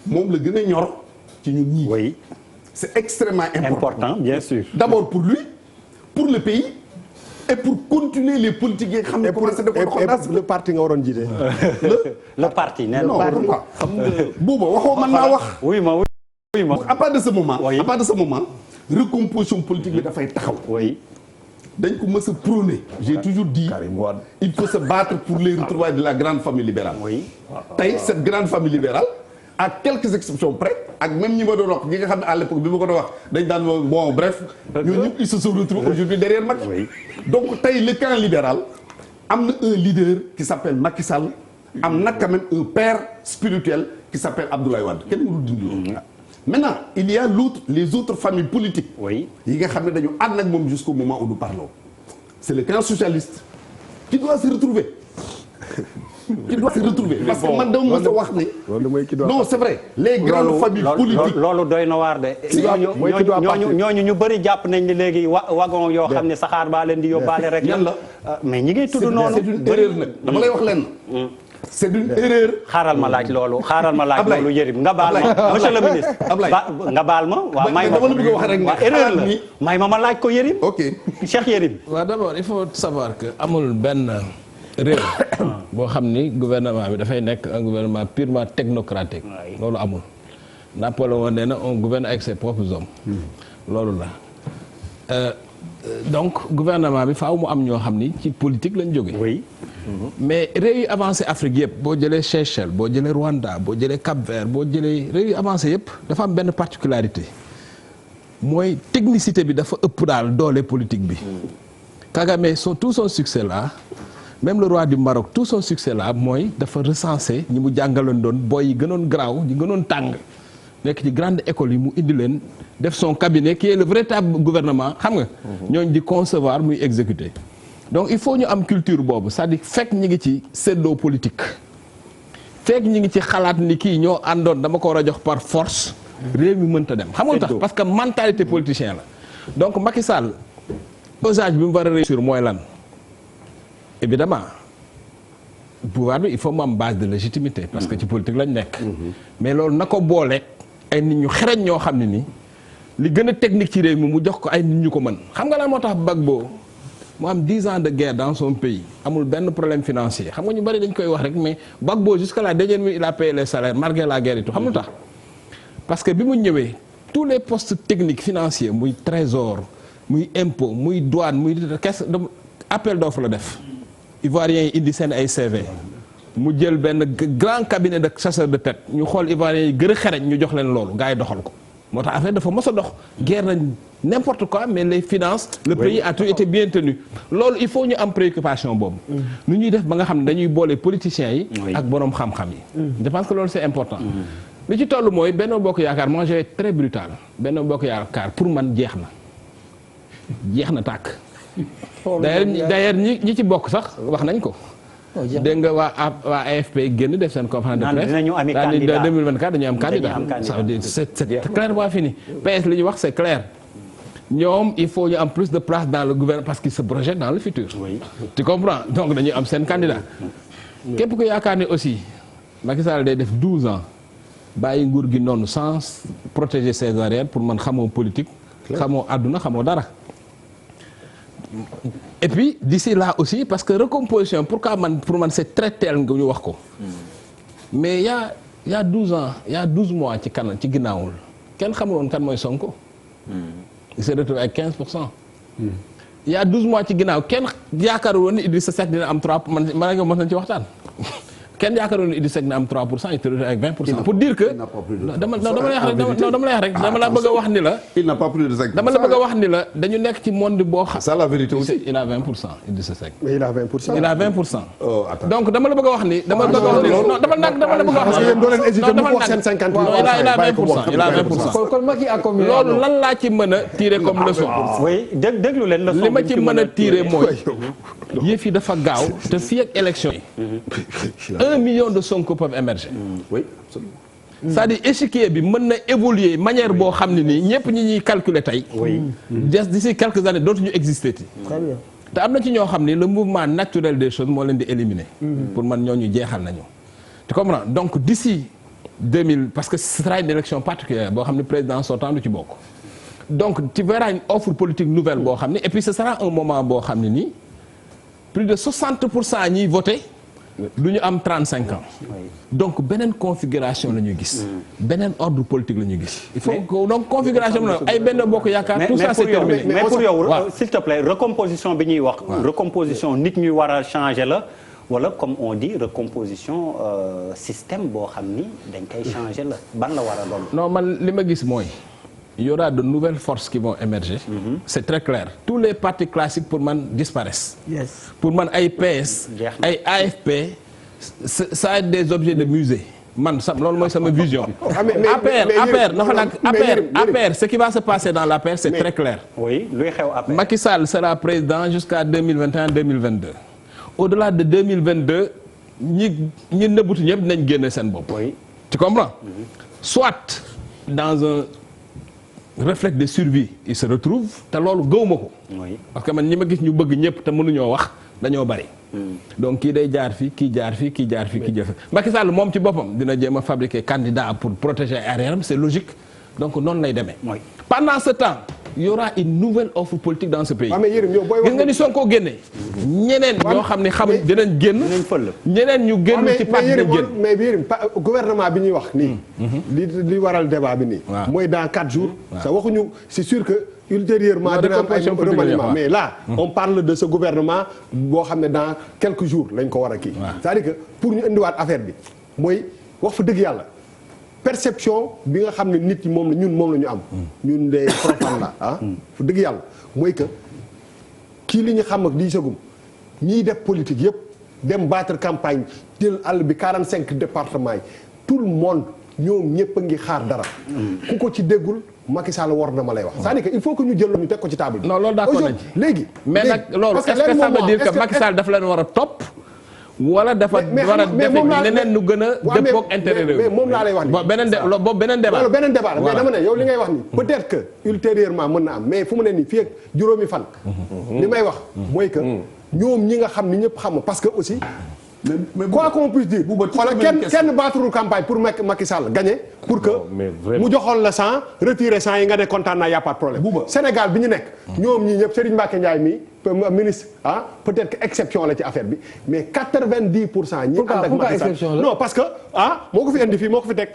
moom la gën a ñor ci ñun ñii. oui c'est extrêmement important bien sûr. d'abord pour lui pour le pays et pour continuer les politiques yi nga xam ne commencé de ko le parti nga waroon jiite. le parti nee non pourquoi xam nga Bouba waxoo mën naa wax. oui ma à partir de ce moment. à partir de ce moment recomposition politique bi dafay taxaw. dañ ko mës a prôner j'ai toujours dit il faut se battre pour les retrouvailles de la grande famille libérale. tey cette grande famille libérale à quelques exceptions près ak même ñi ma doon wax ñi nga xam ne à l'époque bi ma ko doon wax dañ daan bon bref ñooñu ñëpp ils se sont retrouvés aujourd'hui derrière Macky. donc tey le camp libéral am na un leader qui s'appelle Macky Sall am na quand même un père spirituel qui s'appelle Abdoulaye Wade kenn mënul dindi loolu. maintenant il y a les autres familles politiques. yi nga xam ne dañu ànd ak moom jusqu'au moment où nous parlons. c'est le camp socialiste qui doit se retrouver. parce que man dama mës a wax ni. non c'est vrai. les grandes familles politiques loolu doy na waar de. ñooñu ñu bëri jàpp nañ ni léegi wagon yoo xam ne saxaar baa leen di yóbbaale rek. yan la mais ñi ngi tudd noonu. c'est une erreur nag dama lay wax leen. c'est une erreur. xaaral ma laaj loolu Yérim nga baal ma monsieur le ministre. nga baal ma waaw may ma dama la bëgg a wax rek waaw erreur la may ma laaj ko Yérim. ok Cheikh Yérim. waaw d'abord il faut savoir que amul benn réew boo xam ni gouvernement bi dafay nekk un gouvernement purement technocratique. loolu amul. Napoléon nee na on gouverne avec ses propres hommes. loolu la donc gouvernement bi faaw mu am ñoo xam ni ci politique lañ jógee. mais réew yu avancé Afrique yëpp boo jëlee Seychelles boo jëlee Rwanda boo jëlee Cap-Vert boo jëlee réew yu avancé yëpp dafa am benn particularité mooy technicité bi dafa ëpp daal doole politique bi. Kagame tout son succès là même le roi du Maroc tout son succès là mooy dafa recenser ñi mu jàngaloon doon booy yi gënoon garaaw ñi gënoon tàng nekk ci grande école yi mu indi leen def son cabinet qui est le véritable gouvernement xam nga. ñooñ di concevoir muy exécuter. donc il faut ñu am culture boobu c'est-à-dire fekk ñi ngi ci séddoo politique fekk ñi ngi ci xalaat ni kii ñoo àndoon dama ko war a jox par force réew mi mënta dem xam nga tax parce que mentalité politicien la donc Macky Sall osage bi mu war a réussir mooy lan évidemment pouvoir bi il faut mu am base de légitimité parce que ci politique lañ nekk mais loolu na ko booleeg ay nit ñu xereñ ñoo xam ne ni li gën a technique ci réew mi mu jox ko ay nit ñu ko mën xam nga lan moo tax Gbagbo mu am 10 ans de guerre dans son pays amul benn problème financier xam nga ñu bari dañ koy wax rek mais Gbagbo jusqu'à la dernière minute il a payé les salaires malgré la guerre et tout xam nga tax parce que bi mu ñëwee tous les postes techniques financiers muy trésor muy impôt muy douane muy caisse appel d'offre la def Ivoiriens yi indi seen ay CV mu jël benn grand cabinet de chasseurs de tête ñu xool Ivoiriens yi gën a xereñ ñu jox leen loolu gars yi doxal ko moo tax affaire dafa mos a dox guerre nañ n'importe quoi mais les finances le pays a toujours été bien tenu loolu il faut ñu am préoccupation boobu nu ñuy def ba nga xam ne dañuy boole politiciens yi ak boroom xam-xam yi je pense que loolu c'est important li ci toll mooy Benno Bokk Yaakaar moi j'ai très brutal Benno Bokk Yaakaar pour man jeex na tàkk d'ailleurs ñi ci bokk sax wax nañ ko dégg nga waa AFP génn def seen conférence de presse daal ni 2024 dañu am candidat ça veut dire c'est clairement fini PS li ñu wax c'est clair ñoom il faut ñu am plus de place dans le gouvernement parce qu'ils se projettent dans le futur tu comprends donc dañuy am seen candidat képp ko yaakaar ne aussi Macky Sall day def 12 ans bàyyi nguur gi noonu sans protéger ses arrières pour man xamoo politique xamoo àdduna xamoo dara et puis d'ici là aussi parce que recomposition pourquoi pour man c'est très teel nga ñu wax ko mais y a 12 ans y a 12 mois ci kanam ci ginnaawul kenn xamul woon kan mooy Sonko il s'est retrouvé avec 15%. Il y a 12 mois ci ginnaaw kenn yaakaarul woon ni Idrissa Seck dina am 3 man ak yow mos nañu ci waxtaan kenn yaakaaroon ni Idrissa Seck dina am 3% il te retrouve avec 20%. pour dire que dama lay wax rek dama la bëgg a wax ni la. il n'a pas plus de 5%. dama la bëgg a wax ni la dañu nekk ci monde boo xam. c'est la vérité aussi. il a 20% Idrissa Seck. mais il a 20%. il a 20%. oh attends donc dama la bëgg a wax ni. dama bëgg a wax ni non dama la bëgg a wax. parce que yéen doo leen hésité mu wax seen 50. il a 20%. il a 20%. kon Macky a combien. loolu lan laa ci mën a tirer comme leçon. oui déglu leen leçon li ma ci mën a tirer mooy. yëf yi dafa gaaw te fii ak élection yi. 1 million de Sonko peuvent émerger. oui absolument. c'est-à-dire échiquier bi mën na évoluer manière boo xam ne nii ñëpp ñi ñuy calculer tey. d'ici quelques années dootuñu exister ti. Très bien. te am na ci ñoo xam ni le mouvement naturel des choses moo leen di éliminer. pour man ñooñu jeexal nañu. tu comprends donc d'ici 2000 parce que ce sera une élection particulière boo xam ne président sortant du ci bokk. donc tu verras une offre politique nouvelle boo xam ne et puis ce sera un moment boo xam ne nii plus de 60% ñiy voter. du ñu am 35 ans. donc beneen configuration la ñuy gis. beneen ordre politique la ñuy gis. il faut que donc configuration bi ay benn bokk yaakaar. tout ça c'est terminé mais pour yow s'il te plaît recomposition bi ñuy wax. recomposition nit ñuy war a changer la. wala comme on dit recomposition système boo xam ni dañ koy changer la ban la war a doon. non man li ma gis mooy. il y aura de nouvelles forces qui vont émerger. C'est très clair. Tous les partis classiques pour man disparaissent. Yes. Pour man ay PS ay AFP ça a des objets de musée man sa loolu mooy sama vision. APR ce qui va se passer dans l'APR c'est très clair. oui luy xew APR. Macky Sall sera président jusqu'à 2021-2022. Au-delà de 2022 ñi nëbbutu ñëpp dinañ génne seen bopp. oui tu comprends. Soit dans un réflexe de survie il se retrouve te loolu gëwuma ko. parce que man ñi ma gis ñu bëgg ñëpp te mënuñoo wax dañoo bari. donc kii day jaar fii kii jaar fii kii jaar fii kii jaar fii Macky Sall moom ci boppam dina jéem a fabriquer candidat pour protéger arrière c'est logique donc noonu lay demee. pendant ce temps il y aura une nouvelle offre politique dans ce pays. gis nga ni Sonko génne. ñeneen ñoo xam ne xamuñ dinañ génn. ñeneen ñu génn ci parti dinañ génn. mais Yérim gouvernement bi ñuy wax nii. li waral débat bi nii. mooy dans 4 jours. ça waxuñu c'est sûr que ultérieurement dina am ay remaniement mais là. on parle de ce gouvernement boo xam ne dans quelques jours lañ ko war a kii. c'est-à-dire que pour ñu indiwaat affaire bi mooy wax fa dëgg yàlla. perception bi nga xam ne nit ñi moom la ñu am. ñun des profanes la ah. fu dëgg yàlla mooy que kii li ñu xam ak lii sagum ñiy def politique yëpp dem battre campagne jël àll bi 45 départements yi tout le monde ñoom ñëpp a ngi xaar dara. ku ko ci déggul Macky Sall war na ma lay wax. c'est-à-dire que il faut que ñu jël ñu teg ko ci table bi. non loolu d'accord nañ ci léegi mais nag loolu est-ce que ça veut dire que Macky Sall dafa leen war a topp. wala dafa war a defe leneen lu gën a dëppoog intérêt réew mais moom laa lay wax nii boobu beneen débat loolu beneen débat la mais dama ne yow li ngay wax nii peut-être que ultérieurement mën na am mais fu mu ne nii fii ak juróomi fan li may wax mooy que ñoom ñi nga xam ni ñëpp xam parce que aussi mais quoi qu'on puisse dire xoolal kenn baaturul campagne pour Macky Sall gagner pour que mu joxoon la 100 retirer 100 yi nga ne kontaan naa y a pas de problème Sénégal bi ñu nekk ñoom ñii ñëpp Serigne Mbacké Ndiaye mi ministre peut-être que exception la ci affaire bi mais 90% ñi ànd ak Macky Sall non parce que moo ko fi indi fii moo ko fi teg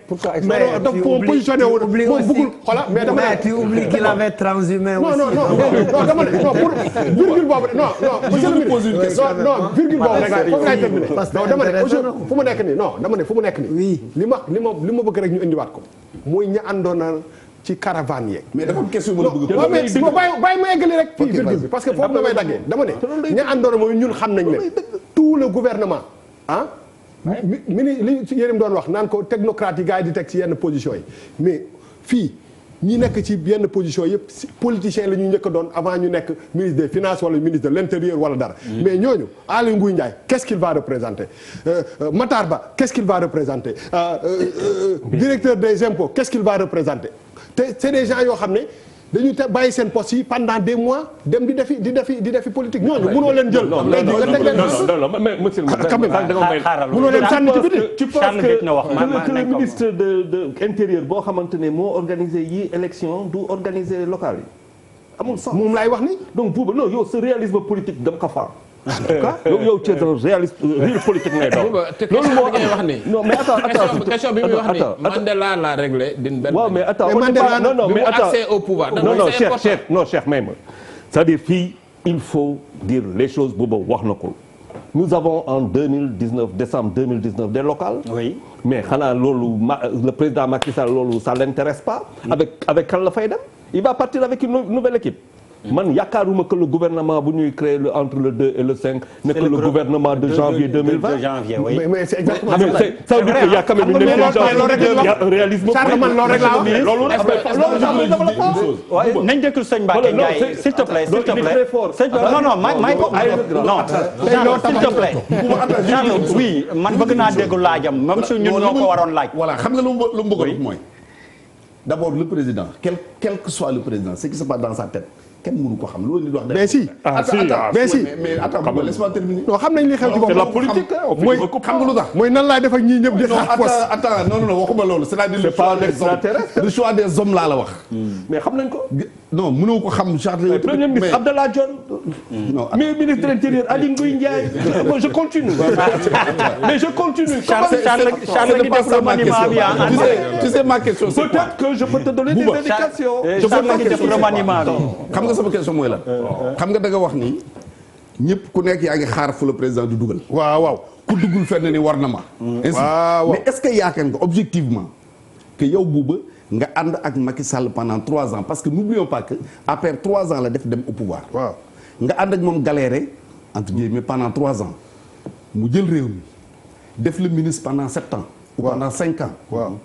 mais donc pour positionné wu moom bëggul xoolal mais dama ne tu oublies qu'il avait transhumé aussi non dama ne non pour virgule boobu non monsieur le ministre non virgule boobu rek foofu laay terminé non dama ne fu mu nekk nii non dama ne fu mu nekk nii li ma bëgg rek ñu indiwaat ko mooy ñi àndoon ci caravane yeeg. mais dafa am question bu la bëgg a. mais bàyyi ma eggali rek. fii virgule bi parce que foofu la may daggee dama ne. ña àndoon mooy ñun xam nañ leen. tout le gouvernement li yéen doon wax naan ko technocrates yi gars yi di teg ci yenn position yi mais fii ñi nekk ci yenn position yëpp politiciens la ñu njëkk a doon avant ñu nekk ministre des finances wala ministre de l'intérieur wala dara. mais ñooñu Aly Ngouille Ndiaye qu'est-ce qu'il va représenter Matar Ba qu'est-ce qu'il va représenter directeur des impôts qu'est-ce qu'il va représenter. te c'est des gens yoo xam ne dañu bàyyi seen poste yi pendant des mois dem di defi politique ñooñu mënoo leen jël. non mais monsieur mënoo leen sànni ci biti. tu penses que le ministre de intérieur boo xamante ne moo organisé yi élection du organiser local yi amul sens. moom laay wax ni. donc Bouba non yow sa réalisme politique dama ko faa. yow ci réaliste politique ngay doon. loolu moo wax ni. non mais attends question bi muy wax ni Mandela l'a réglé d'une belle. waaw mais attends non mais accès au pouvoir. non Cheikh may ma c'est-à-dire fii il faut dire les choses Bouba wax na ko. nous avons en 2019 décembre 2019 des locales. oui mais xanaa loolu le président Macky Sall loolu ça l'intéresse pas. avec kan la fay dem. il va partir avec une nouvelle équipe. man yaakaaruma que le gouvernement bu ñuy créer entre le 2 et le 5 n'est que le gouvernement de janvier 2020. de janvier oui. mais c'est exactement ça veut dire qu'il y a quand même une intelligence, il y a un réalisme. nañ déglu sëñ Mbacké Ndiaye s'il te plaît s'il te plaît. non may ko non s'il te plaît. Charles oui man bëgg naa déglu laajam même su ñun ñoo ko waroon laaj. voilà xam nga lu mu bëgg mooy d'abord le président quel que soit le président ce qui se passe dans sa tête. kenn mënu ko xam loolu nit wax. mais si mais attends laisse-moi terminer. non xam nañ li xew ci boppam. c'est la politique mooy xam nga lu tax. mooy nan laay def ak ñii ñëpp di xaar poste. attends non waxuma loolu. c'est-à-dire le choix des hommes laa la wax. mais xam nañ ko. non mënoo ko xam. premier ministre Abdallah Dionne. mais ministre de l'intérieur Aly Ngouille Ndiaye. je continue. mais je continue. Charles ngi def remaniement bi tu sais ma question. peut-être que je peux te donner des indications. Charles ngi def remaniement bi. xam nga sama question mooy lan. xam nga da nga wax ni ñëpp ku nekk yaa ngi xaar fu le président du dugal. waaw ku duggul fenn ni war na ma. waaw mais est-ce que yaakaar nga objectivement que yow Bouba nga ànd ak Macky Sall pendant 3 ans parce que n'oublions pas que après 3 ans la def dem au pouvoir. waaw nga ànd ak moom galéré entre guillemets pendant 3 ans mu jël réew mi def le ministre pendant 7 ans. ou pendant 5 ans. waaw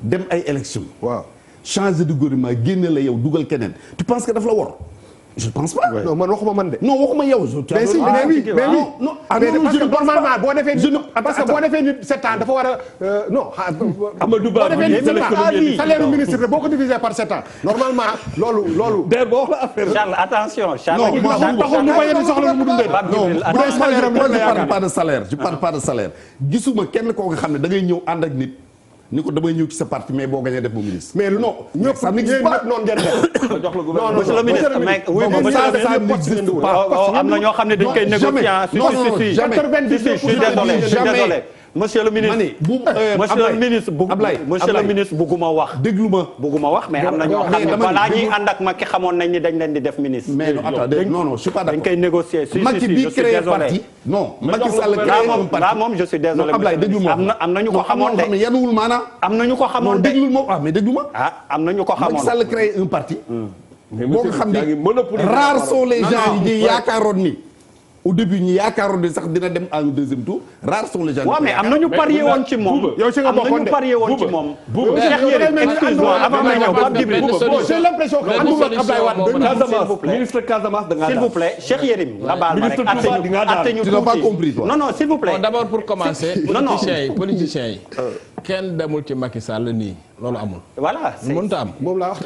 dem ay élections. waaw changer de gouvernement génne la yow dugal keneen tu penses que daf la war. je pense pas. non man waxuma man de. non waxuma yow. mais si mais oui non parce que normalement boo defee parce que boo defee nit 7 ans dafa war a non. Amadou Ba salaire ministre boo ko divisé par 7 ans normalement loolu. der boo wax la affaire. Charles attention. non taxul mu bañ a di soxla lu mu dundee. non je parle pas de salaire gisuma kenn koo nga xam ne da ngay ñëw ànd ak nit. ni ko damay ñëw ci sa parti mais boo gañee def ba ministre. mais non ñëpp ça n'existe pas noonu ngeen def. jox la gouvernement monsieur le ministre mais oui ça n'existe pas. am na ñoo xam ne dañ koy négocier. je suis désolé. monsieur le ministre monsieur le ministre bugguma wax. déglu ma bugguma wax mais am na ñoo xam ne balaa ñuy ànd ak Macky xamoon nañ ni dañ leen di def ministre. mais non attends non je suis pas d'accord. dañ koy négocier si Macky bi créé parti non Macky Sall créé un parti là moom je suis désolé. Ablaye déglu ma am na ñu ko xamoon de. yanuwul maanaam. am na ñu ko xamoon de déglu ma mais déglu ma. am na ñu ko xamoon. Macky Sall créé un parti. boo nga xam ne rares sont les gens yi di yaakaaroon ni au début ñu yaakaaroon ne sax dina dem en deuxième tour rares sont les gens. waaw mais am na ñu parié woon ci moom. yow si nga am na bokkoon ñu de. parié woon ci moom. Bouba Cheikh Yérim excuse-moi avant ma ñëw Pape Djibril. j'ai l'impression que ànduma ak Abdoulaye Wade 2012. Casamance ministre Casamance da ngaa s'il vous plaît Cheikh Yérim nga baal ma rek atte ñu tu n'as pas compris toi. non non s'il vous plaît. Bon, d'abord pour commencer Non, non. politiciens yi kenn demul ci Macky Sall nii loolu amul. voilà c'est mënut a am. moom laa wax.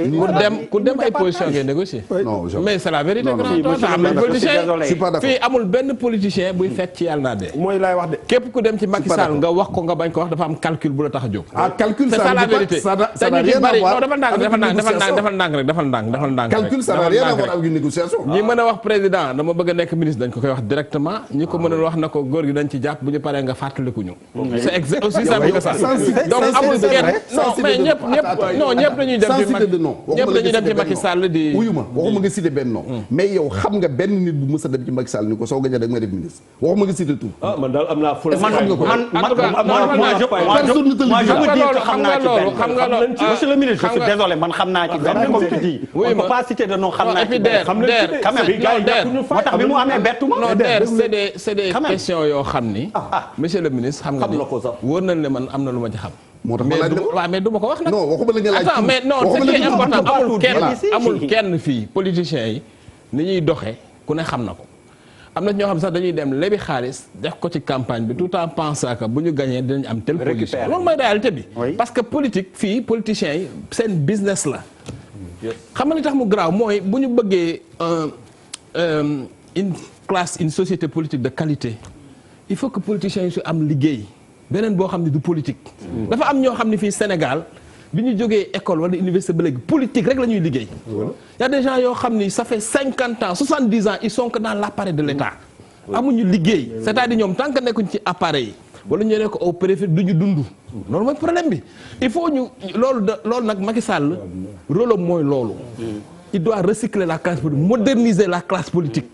ku dem ay position ngay négocier. non je mais c'est la vérité. Non, non, grand monsieur am na le ministre, je suis politicien désolé. je suis pas d'accord. fii amul benn politicien buy fekk ci yàlla naa dee. mooy laay wax de. képp ku dem ci Macky pas Sall nga wax ko nga bañ ko wax dafa am calcul bu la tax a jóg. ah calcul c'est ça ça la ne veut pas- vérité. ça n'a dañu ci rien à bari voir non defal ndànk avec defal une ndànk négociation. defal ndànk rek defal ndànk defal ndànk. calcul ça n'a defal rien à ndànk voir rek. avec une négociation. ñi mën a wax président dama bëgg a nekk ministre dañ ko koy wax directement ñi ko mën a wax na ko góor gi dañ ci jàpp bu ñu paree nga fàttaliku ñu. c'est aussi simple que ça. donc amul kenn non mais ñëpp ñëpp dañuy dem sans ci citer de nom ñëpp dañuy dem ci Macky Sall di. wuyu ma waxuma nga citer benn nom. mais yow xam nga benn nit bu mës a dem ci Macky Sall ni ko soo gañee da nga may def ministre waxuma nga citer tout. ah man daal am naa fula. personne ne te le moi je dira. veux dire que xam naa ci benn. xam nga loolu monsieur le ministre je suis désolé man xam naa ci benn comme tu dis. Oui, on peut ma- pas citer de nom xam naa et puis ci benn. quand même DER moo tax bi mu amee bettu ma. non DER c'est des Quand même. questions yoo xam ni. monsieur le ministre xam nga ni Xam na ko sax. wóor nañ ne man am na lu ma ci xam. moo tax ma mais laaj du la ko. waaw mais du ma ko wax nag. non waxuma la nga laaj attends mais non waxuma ce la qui est nga important pas amul tout kenn dire ici. amul kenn fii politiciens yi ni ñuy doxee ku ne xam na ko. am na ñoo xam sax dañuy dem lebi xaalis def ko ci campagne bi tout en pensant que bu ñu gagné dinañ am telle position Récupérer. loolu mooy réalité bi. Oui. parce que politique fii politiciens yi seen business la. xam nga li tax mu garaaw mooy bu ñu bëggee une classe une société politique de qualité il faut que politiciens yi su am liggéey beneen boo xam ne du politique. dafa am ñoo xam ne fii Sénégal bi ñu jógee école wala université ba léegi politique rek la ñuy liggéey. y a des gens yoo xam ni ça fait 50 ans 70 ans ils sont que dans l'appareil de l'État. amuñu liggéey c'est-à-dire ñoom tant que nekkuñ ci appareil yi wala ñu nekk au préfet du ñu dund. loolu mooy problème bi il faut ñu loolu nag Macky Sall rôle am mooy loolu. il doit recycler la classe politique moderniser la classe politique.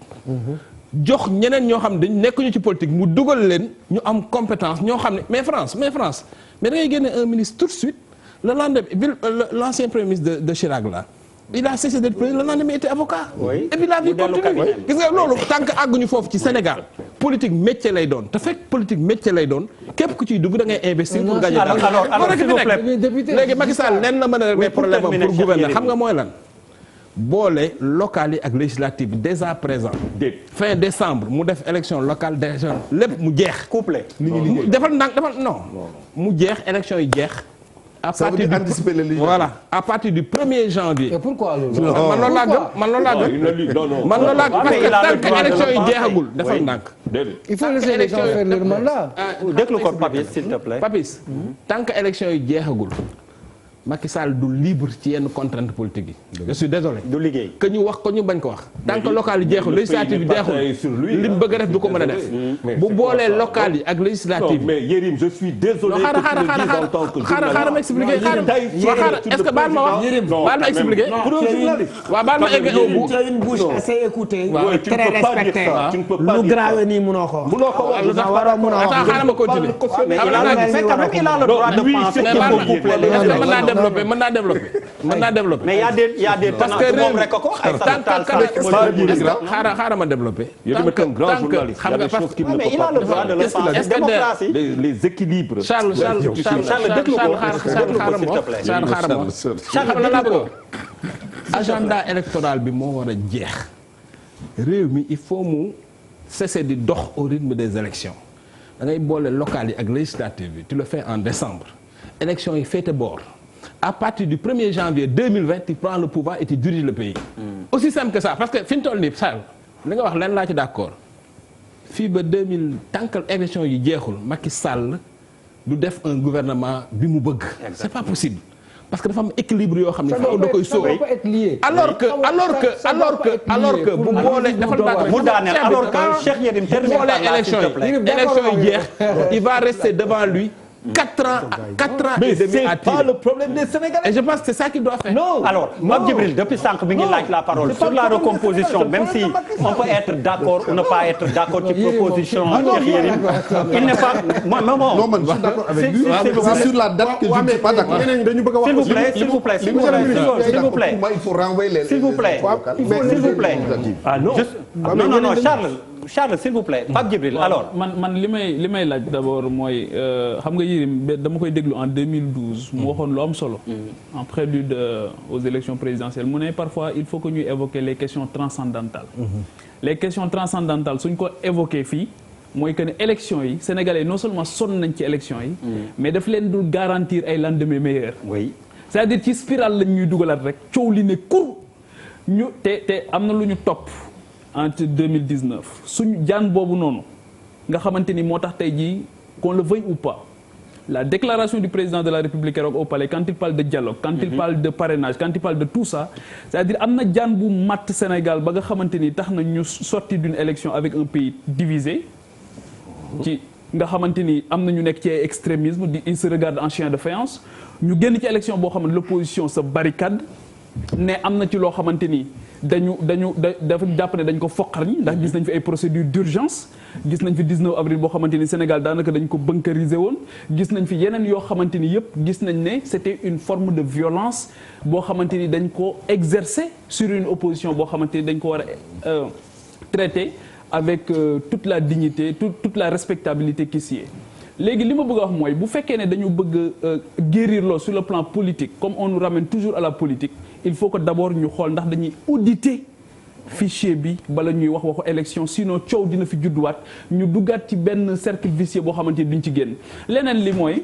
jox ñeneen ñoo xam ne dañ nekkuñu ci politique mu dugal leen ñu am compétence ñoo xam ne mais France mais da ngay génne un ministre tout de suite le lendemain l'ancien premier ministre de Chirac là il a cessé d'être premier le lendemain il était avocat. Oui. et puis la vie continue gis nga loolu tant que àgguñu foofu ci Sénégal politique métier lay doon te fekk politique métier lay doon képp ku ciy dugg da ngay investir pour gagner. alors s'il vous plaît. léegi Macky Sall leen la mën a régler problème am terminer, pour Cheikh gouverner Yérim. xam nga mooy lan. boole locales yi ak législatives bi dès à présent. fin décembre mu def élection locale déjà lépp mu jeex. couplé. defal ndànk defal non. mu jeex élection yi jeex. à Ça veut partir dire du anticiper les législatives. voilà à partir du 1er janvier. et pourquoi loolu. man loolu laa gëm man loolu laa gëm. man loolu laa gëm parce que tant que élection yi jeexagul defal ndànk. il faut laisser les gens faire leur mandat. déglu ko Papis s'il te plaît. Papis tant que élection yi jeexagul Macky Sall du libre ci yenn contrainte politique yi. je suis désolé. du liggéey. que ñu wax ko ñu bañ ko wax. tant que local yi jeexul législative yi jeexul li mu bëgg a def du ko mën a def. bu boolee local yi ak législative yi. mais Yérim je suis désolé. xaaral ma expliquer xaaral est-ce que baal ma wax. baal ma expliquer. waaw baal ma egg au bout. tu as une bouche assez écoutée. Ouais, tu ne très peux pas dire respectée. ça, tu ne peux pas lu dire grave ça. nii munoo ko wax. Munoo ko wax. Attends xaaral ma continuer. mais il a le droit de penser qu'il faut coupler les mën naa développer mën naa développer. mais y a des parce que tenants moom rek ko wax ay xaaral ma développer. Yérim est un grand journaliste. Il y a des choses qu'il ne mais peut il a pas le droit de le penser. Est-ce que démocratie. les équilibres. Charles déglu ko xaaral s'il te plaît. xam na laa bëgg agenda électoral bi moo war a jeex réew mi il faut mu cesser di dox au rythme des élections da ngay boole locales yi ak législatives bi tu le fais en décembre élections yi féete boor à partir du 1er janvier 2020 tu prends le pouvoir et tu diriges le pays. aussi simple que ça parce que fi ñu toll nii Sall li nga wax leen laa ci d'accord fii ba 2000 tant que élections yi jeexul Macky Sall du def un gouvernement bi mu bëgg. c'est pas possible. parce que dafa am équilibre yoo xam ne faaw da koy sauver alors que bu boolee dafa mu daaneel alors que Cheikh Yérim termine par là s'il te plaît. élection yi jeex il va rester devant lui 4 ans Mais et demi à c'est pas tirer. le problème des Sénégalais. Et je pense que c'est ça qu'il doit faire. Non. Alors, Pape Djibril, depuis sànq mi ngi laaj la parole sur la recomposition, même si on peut être d'accord ou ne pas être d'accord ci proposition Cheikh Yérim. Il n'est pas Non, man, je suis d'accord avec lui. C'est sur la date que je ne suis pas d'accord. S'il vous plaît, s'il vous plaît, s'il vous plaît. Pour moi, il faut renvoyer les. S'il vous plaît. S'il vous plaît. Ah non. Non, Charles. Charles s'il vous plaît Pape Djibril alors. man li may laaj d'abord mooy xam nga Yérim dama koy déglu en 2012. mu waxoon lu am solo. en prélude aux élections présidentielles mu ne parfois il faut que ñuy évoquer les questions transcendantales. les questions transcendantales suñ ko évoquer fii. mooy que ne élection yi sénégalais non seulement sonn nañ ci élection yi. mais daf leen dul garantir ay lendemain meilleur. oui c'est-à-dire ci spirale lañ ñuy dugalaat rek coow li ne kur ñu te am na lu ñu topp entre 2019 suñu jaan boobu noonu nga xamante ni moo tax tey jii qu'on le veuille ou pas la déclaration du président de la République au palais quand il parle de dialogue quand il parle de parrainage quand il parle de tout ça c'est-à-dire am na jaan bu matt Sénégal ba nga xamante ni tax na ñu sorti d'une élection avec un pays divisé ci nga xamante ni am na ñu nekk ci ay extrémisme il se regarde en chien de faïence ñu génn ci élection boo xam ne l'opposition se barricade ne am na ci loo xamante ni dafa jàpp ne dañ ko foqar ñi ndax gis nañ fi ay procédures d'urgence gis nañ fi 19 avril boo xamante ni Sénégal daanaka dañ ko bunkériser woon gis nañ fi yeneen yoo xamante ni yëpp gis nañ ne c'était une forme de violence boo xamante ni dañ ko exercer sur une opposition boo xamante ni dañ ko war a traiter avec toute la dignité toute la respectabilité qui s'y est léegi li ma bëgg a wax mooy bu fekkee ne dañu bëgg guérir loolu sur le plan politique comme on nous ramène toujours à la politique il faut que d'abord ñu xool ndax dañuy auditer fichier bi bala ñuy wax waxu élection sinon coow dina fi judduwaat ñu duggaat ci benn cercle vicieux boo xamante ni duñ ci génn leneen li mooy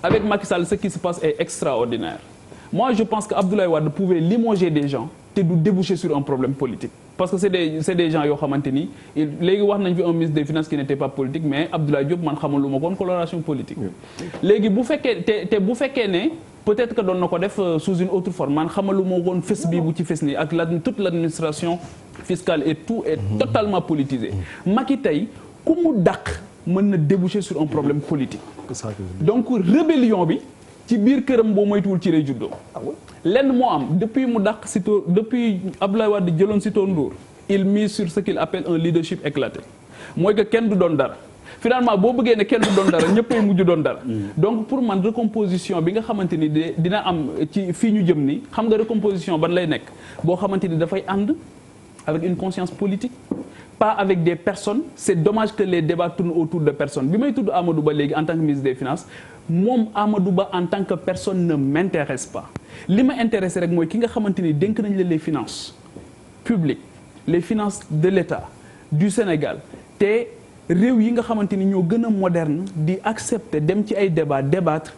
avec Macky Sall ce qui se passe est extraordinaire moi je pense que Abdoulaye Wade pouvait limoger des gens te du déboucher sur un problème politique parce que c'est des gens yoo xamante ni léegi wax nañ fi un ministre des finances qui n'était pas politique mais Abdoulaye Diop man xamal lu ma koon coloration politique léegi bu fekkee te bu fekkee ne peut-être que doon na ko def sous une autre forme man xamalu ma woon fes bii bu ci fes nii ak toute l'administration fiscale et tout est totalement politisé Macky tey ku mu dàq mën na déboucher sur un problème politique donc rébellion bi ci biir këram boo moytuwul ci lay juddoo lenn moo am depuis mu dàq Sitor depuis Abdoulaye Wade jëloon Sitor Ndour il mise sur ce qu'il appelle un leadership éclaté mooy que kenn du doon dara finalement boo bëggee ne kenn du doon dara ñëppay mujj doon dara donc pour man recomposition bi nga xamante ni dina am ci fii ñu jëm ni xam nga recomposition ban lay nekk boo xamante ni dafay ànd avec une conscience politique pas avec des personnes c'est dommage que les débats tournent autour de personnes bi may tudd Amadou Ba léegi en tant que ministre des finances moom Amadou Ba en tant que personne ne m'intéresse pas li ma intéressé rek mooy ki nga xamante ni dénk nañ la les finances publiques les finances de l'État du Sénégal te réew yi nga xamante ni ñoo gën a moderne di accepter dem ci ay débat débattre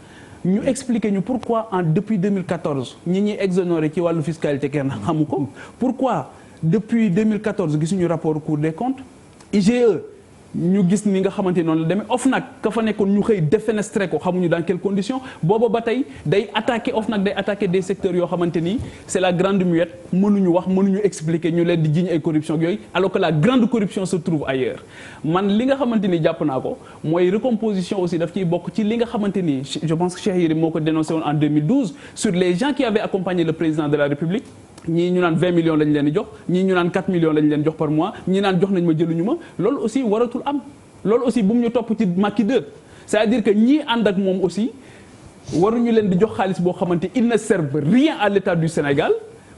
ñu expliquer ñu pourquoi depuis 2014 ñi ñuy exonéré ci wàllu fiscalité kenn xamu ko pourquoi depuis 2014 gisuñu rapport Cour des comptes IGE ñu gis ni nga xamante ni noonu la demee OFNAC ka fa nekkoon ñu xëy défenestré ko xamuñu dans quelles conditions booba ba tey day attaqué OFNAC day attaqué des secteurs yoo xamante ni c'est la grande muette mënuñu wax mënuñu expliquer ñu leen di jiñ ay corruption yooyu alors que la grande corruption se trouve ailleurs man li nga xamante ni jàpp naa ko mooy recomposition aussi daf ciy bokk ci li nga xamante ni je pense que Cheikh Yérim moo ko dénoncé woon en 2012 sur les gens qui avaient accompagné le président de la République ñii ñu naan 20 millions lañ leen di jox ñii ñu naan 4 millions lañ leen jox par mois ñii naan jox nañ ma jëluñu ma loolu aussi waratul am loolu aussi bu mu ñu topp ci Macky 2 c'est-à-dire que ñii ànd ak moom aussi waruñu leen di jox xaalis boo xamante ils ne servent rien à l'État du Sénégal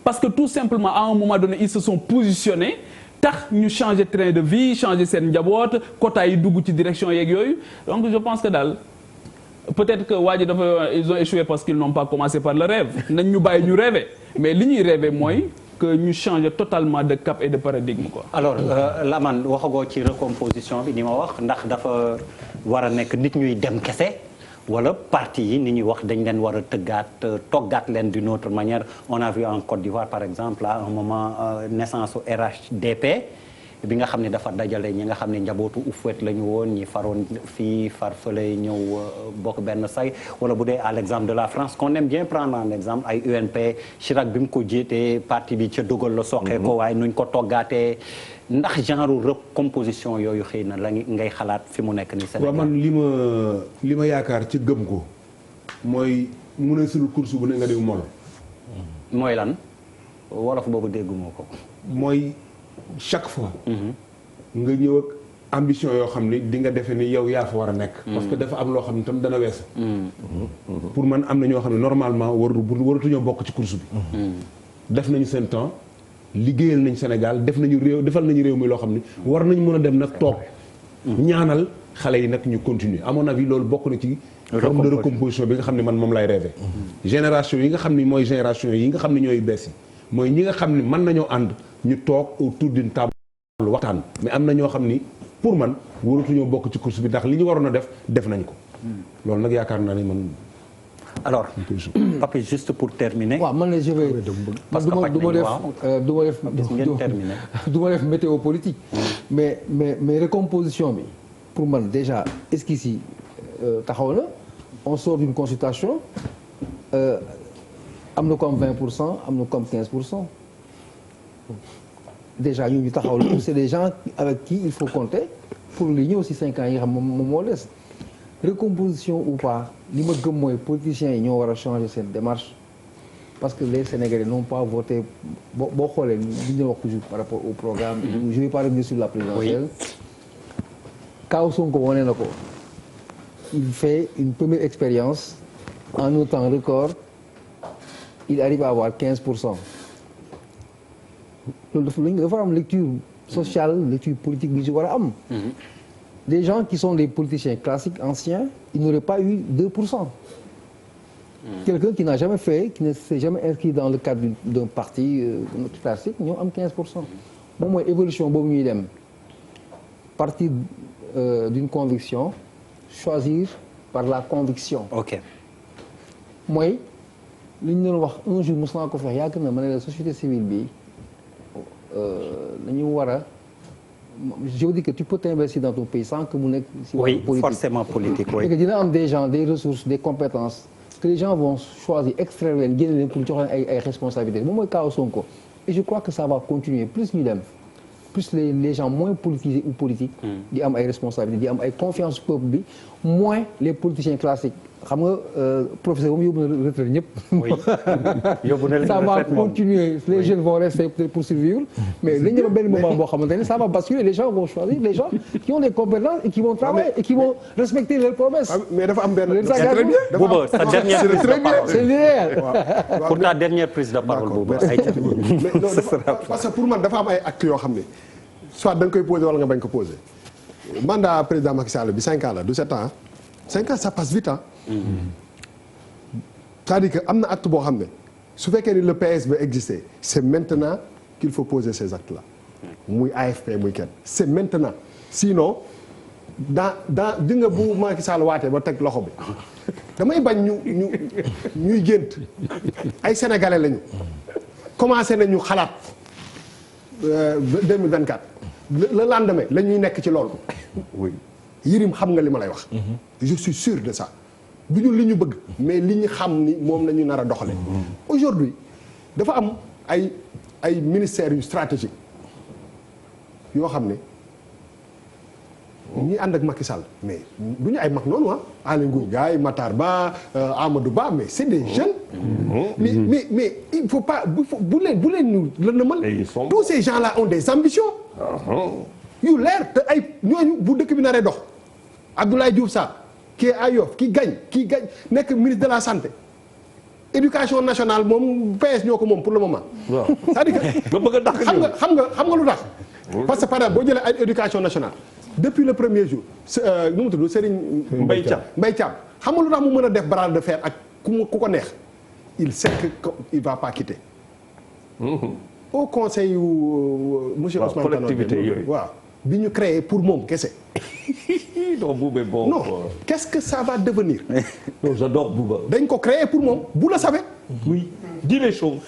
parce que tout simplement à un moment donné ils se sont positionnés tax ñu changer train de vie changer seen njaboot quota yi dugg ci direction yeeg yooyu donc je pense que daal peut-être que waa ji dafa ils ont échoué parce qu'ils n'ont pas commencé par le rêve nañ ñu bàyyi ñu rêver mais li ñuy rêver mooy que ñu changer totalement de cap et de paradigme quoi. alors Lamane waxagoo ci recomposition bi ni ma wax ndax dafa war a nekk nit ñuy dem kese wala parti yi ni ñuy wax dañ leen war a toggaat leen d'une autre manière on a vu en Côte d'Ivoire par exemple à un moment naissance au RHDP bi nga xam ne dafa dajale ñi nga xam ne njabootu Houphouët la ñu woon ñi faroon fii far fële ñëw bokk benn say wala bu dee à l'exemple de la France qu'on aime bien prendre en exemple ay UNP Chirac bi mu ko jiitee parti bi ca dogal la soqee ko waaye nuñ ko toggaatee ndax genre recomposition yooyu xëy na la ngay xalaat fi mu nekk ni Sénégal. waaw man li ma yaakaar ci gëm ko mooy mu ne sul course bu ne nga di mol mooy lan wolof boobu dégguma ko mooy chaque fois nga ñëw ak ambition yoo xam ni di nga defe ni yow yaa fa war a nekk parce que dafa am loo xam ne tam dana weesu pour man am na ñoo xam ne normalement waratuñoo bokk ci course bi def nañu seen temps liggéeyal nañ Sénégal defal nañu réew mi loo xam ne war nañ mën a dem nag toog ñaanal xale yi nag ñu continuer à mon avis loolu bokk na ci forme de recomposition bi nga xam ne man moom lay rêvé génération yi nga xam ne mooy génération yi nga xam ne ñooy bees yi mooy ñi nga xam ne mën nañoo ànd ñu toog autour d'une table waxtaan mais am na ñoo xam ni pour man waratuñoo bokk ci course bi ndax li ñu waroon a def nañ ko loolu nag yaakaar naa ne man alors Papi juste pour terminer. waaw man je vais parce que du ma def météo politique. mais recomposition bi pour man déjà esquisse yi taxaw na on sort d'une consultation am na comme 20% am na comme 15%. déjà ñu taxaw la c'est des gens avec qui il faut compter pour li ñëw si 5 ans yi nga xam moom moo des. recomposition ou pas li ma gëm mooy politiciens yi ñoo war a changer seen démarche parce que les Sénégalais n'ont pas voté boo xoolee li ñu wax toujours par rapport au programme. je vais pas revenir sur la présidentielle. Kaw Sonko wane na ko il fait une première expérience en un temps record il arrive à avoir 15%. loolu dafa am lecture sociale lecture politique bi ñu si war a am. Des gens qui sont des politiciens classiques, anciens, ils n'auraient pas eu 2%. Quelqu'un qui n'a jamais fait, qui ne s'est jamais inscrit dans le cadre d'un parti classique, ñoo am 15%. moom mooy évolution boobu ñuy dem partir d'une conviction, choisir par la conviction. Ok. mooy li ñu doon wax un jour mos naa ko fex yàgg na ma ne la société civile bi dañu war a. Je veux dire que tu peux t'investir dans ton pays sans que mu nekk si oui politique. Forcément politique oui. et que dina am des gens des ressources des compétences que les gens vont choisir extraire leen génne leen pour jox leen ay responsabilités moom mooy cas Sonko et je crois que ça va continuer plus ñu dem plus les gens moins politisés ou politiques. di am ay responsabilités di am ay confiance peuple bi moins les politiciens classiques xam nga professeur moom yóbbu na retraite ñëpp. oui yóbbu na ça va continuer les jeunes vont rester pour survivre. mais dañu dem benn moment boo xamante ne ça va basculer les gens vont choisir les gens qui ont des compétences et qui vont travailler et qui vont respecter leurs promesses. mais dafa am benn. Bouba sa dernière prise de parole. c'est l'idéal. pour ta dernière prise de parole Bouba. parce que pour man dafa am ay actes yoo xam ne soit da nga koy poser wala nga bañ ko poser. mandat président Macky Sall bi 5 ans la du 7 ans 5 ans ça passe vite ah. c'est-à-dire que am na acte boo xam ne su fekkee ni le PS ba existé c'est maintenant qu'il faut poser ces actes là muy AFP muy kenn c'est maintenant sinon dans di nga bu Macky Sall waatee ba teg loxo bi damay bañ ñuy gént ay sénégalais lañu commencé nañu xalaat 2024 le lendemain la ñuy nekk ci loolu. oui Yirim xam nga li ma lay wax. je suis sûr de ça. du ñu li ñu bëgg mais li ñu xam ni moom la ñu nar a doxale aujourd'hui dafa am ay ministères yu stratégique yoo xam ne ñi ànd ak Macky Sall mais du ñu ay mag noonu Aly Ngouille Ndiaye Matar Ba Amadou Ba mais c'est des jeunes mais il faut pas bu leen ñu lëndëmal tous ces gens là ont des ambitions yu leer te ay ñooñu bu dëkk bi naree dox Abdoulaye Diouf Sarr qui est à Yoff qui gagne nekk ministre de la santé éducation nationale moom PS ñoo ko moom pour le moment. waaw c'est-à-dire que xam nga lu tax. parce que par exemple boo jëlee ay éducation nationale depuis le premier jour nu mu tudd Serigne Mbaye Thiam xam nga lu tax mu mën a def bras de fer ak ku ko neex il sait que il va pas quitter. au conseil yu monsieur Ousmane Tanor waaw bi ñu créé pour moom kese. non Bouba bon. non qu'est-ce que ça va devenir. non j'adore Bouba. dañ ko créé pour moom vous le savez. oui dis les choses.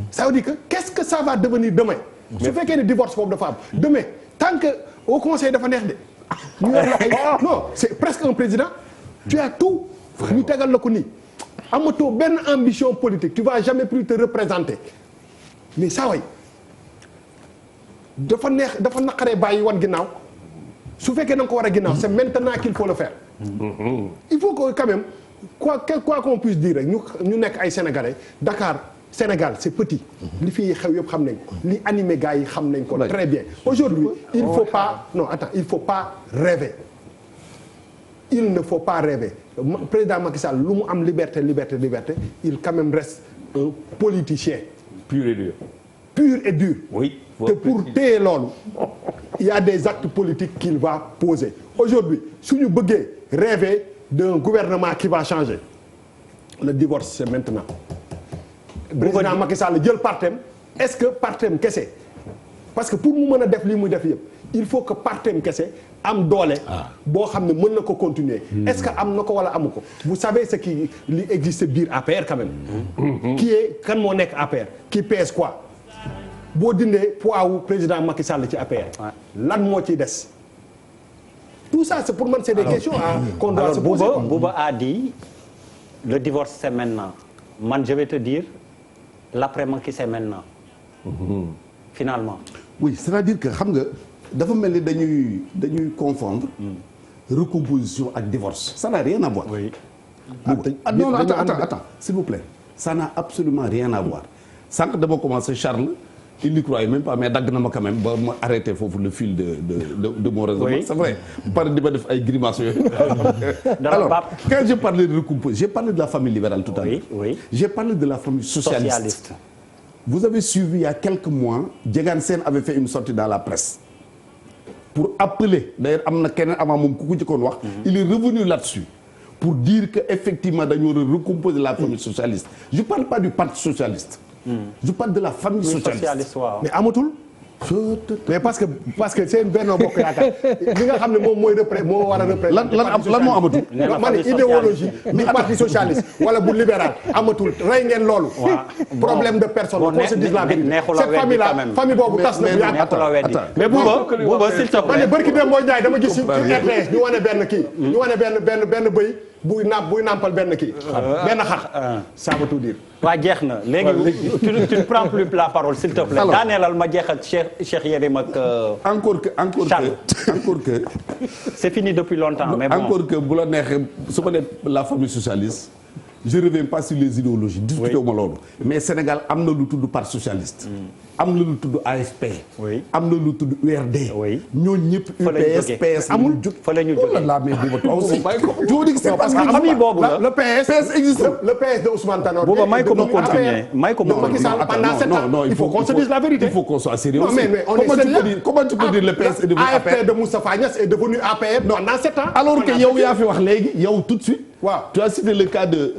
ça veut dire que qu'est-ce que ça va devenir demain. su fekkee ne divorce boobu dafa am demain tant que au conseil dafa neex de. ñu yor la ay non c'est presque un président. tu as tout. ñu tegal la ko nii. amatoo benn ambition politique tu vas jamais plus te représenter mais saa way dafa naqaree bàyyi wan ginnaaw su fekkee na nga ko war a ginnaaw c'est maintenant qu'il faut le faire. il faut que quand même quoi qu'on puisse dire rek ñu nekk ay sénégalais Dakar Sénégal c'est petit. li fi xew yëpp xam nañ ko li animé gars yi xam nañ ko très bien. aujourd'hui il faut pas rêver. il ne faut pas rêver président Macky Sall lu mu am liberté il quand même reste un politicien. pur et dur. pur et dur. Oui. te pour téye loolu il y a des actes politiques qu'il va poser aujourd'hui suñu bëggee rêver d'un gouvernement qui va changer le divorce c'est maintenant. président Macky Sall jël partem est-ce que partem kese parce que pour mu mën a def lii muy def yëpp il faut que partem kese am doole. boo xam ne mën na ko continuer. est-ce que am na ko wala amu ko. vous savez ce qui li existe biir APR quand même. qui est kan moo nekk APR qui pèse quoi. boo dindee poids wu président Macky Sall ci APR. lan moo ciy des. tout ça c'est pour man c'est des questions qu'on doit se poser. Bouba a dit le divorce c'est maintenant man je vais te dire l'après Macky c'est maintenant. finalement. oui c'est-à-dire que xam nga dafa mel ni dañuy confondre. recomposition ak divorce. ça n'a rien à voir. oui. non attends s'il vous plaît. ça n'a absolument rien à voir. sànq dama commencé Charles. il n'y croyait même pas mais dagg na ma quand même ba ma arrêté foofu le fil de mon raisonnement. Oui. C'est vrai par di ma def ay grimaces yooyu. alors quand je parlais de recomposition j'ai parlé de la famille libérale tout à l'heure. Oui. J'ai parlé de la famille socialiste. Vous avez suivi il y a quelques mois Diegane Sène avait fait une sortie dans la presse pour appeler d'ailleurs am na keneen avant moom ku ko jëkkoon wax. il est revenu là-dessus pour dire que effectivement dañoo war a recomposer la famille socialiste. Je parle pas du parti socialiste. Je parle de la famille socialiste. mais amatul. mais parce que seen Benno Bokk Yaakaar li nga xam ne moom mooy moo war a représenter. lan moo amatul. ma ne idéologie du parti socialiste wala bu libéral amatul rey ngeen loolu. problème de personne. qu'on se dise la vérité cette famille là famille boobu tas na bu yàgg. mais Bouba s'il te plaît. ma ne barki dem boo jaay dama gis ci RTS ñu wane benn kii. ñu wane benn bëy buy nàmpal benn kii. benn xar. ça veut tout dire. waa jeex na léegi tu ne prends plus la parole s'il te plaît. daaneelal ma jeex ak Cheikh Yérim ak. encore que. c'est fini depuis longtemps mais bon. encore que bu la neexee su ma nee la famille socialiste. je reviens pas sur les idéologies. discuté wu ma loolu. mais Sénégal am na lu tudd parti socialiste. am na lu tudd AFP. am na lu tudd URD. ñooñu ñëpp UPS PS amul. fa la ñu jógee la mais Bouba toi aussi. je vous dis que c'est parce que famille boobu la le PS existe. le PS de Ousmane Tanor. Bouba may ko ma continuer may ko ma continuer. pendant 7 ans il faut qu'on se dise la vérité. il faut qu'on soit sérieux. non mais on est sérieux. comment tu peux dire le PS est devenu APR. AFP de Moustapha Niasse est devenu APR pendant 7 ans. alors que yow yaa fi wax léegi yow tout de suite. waaw tu as cité le cas de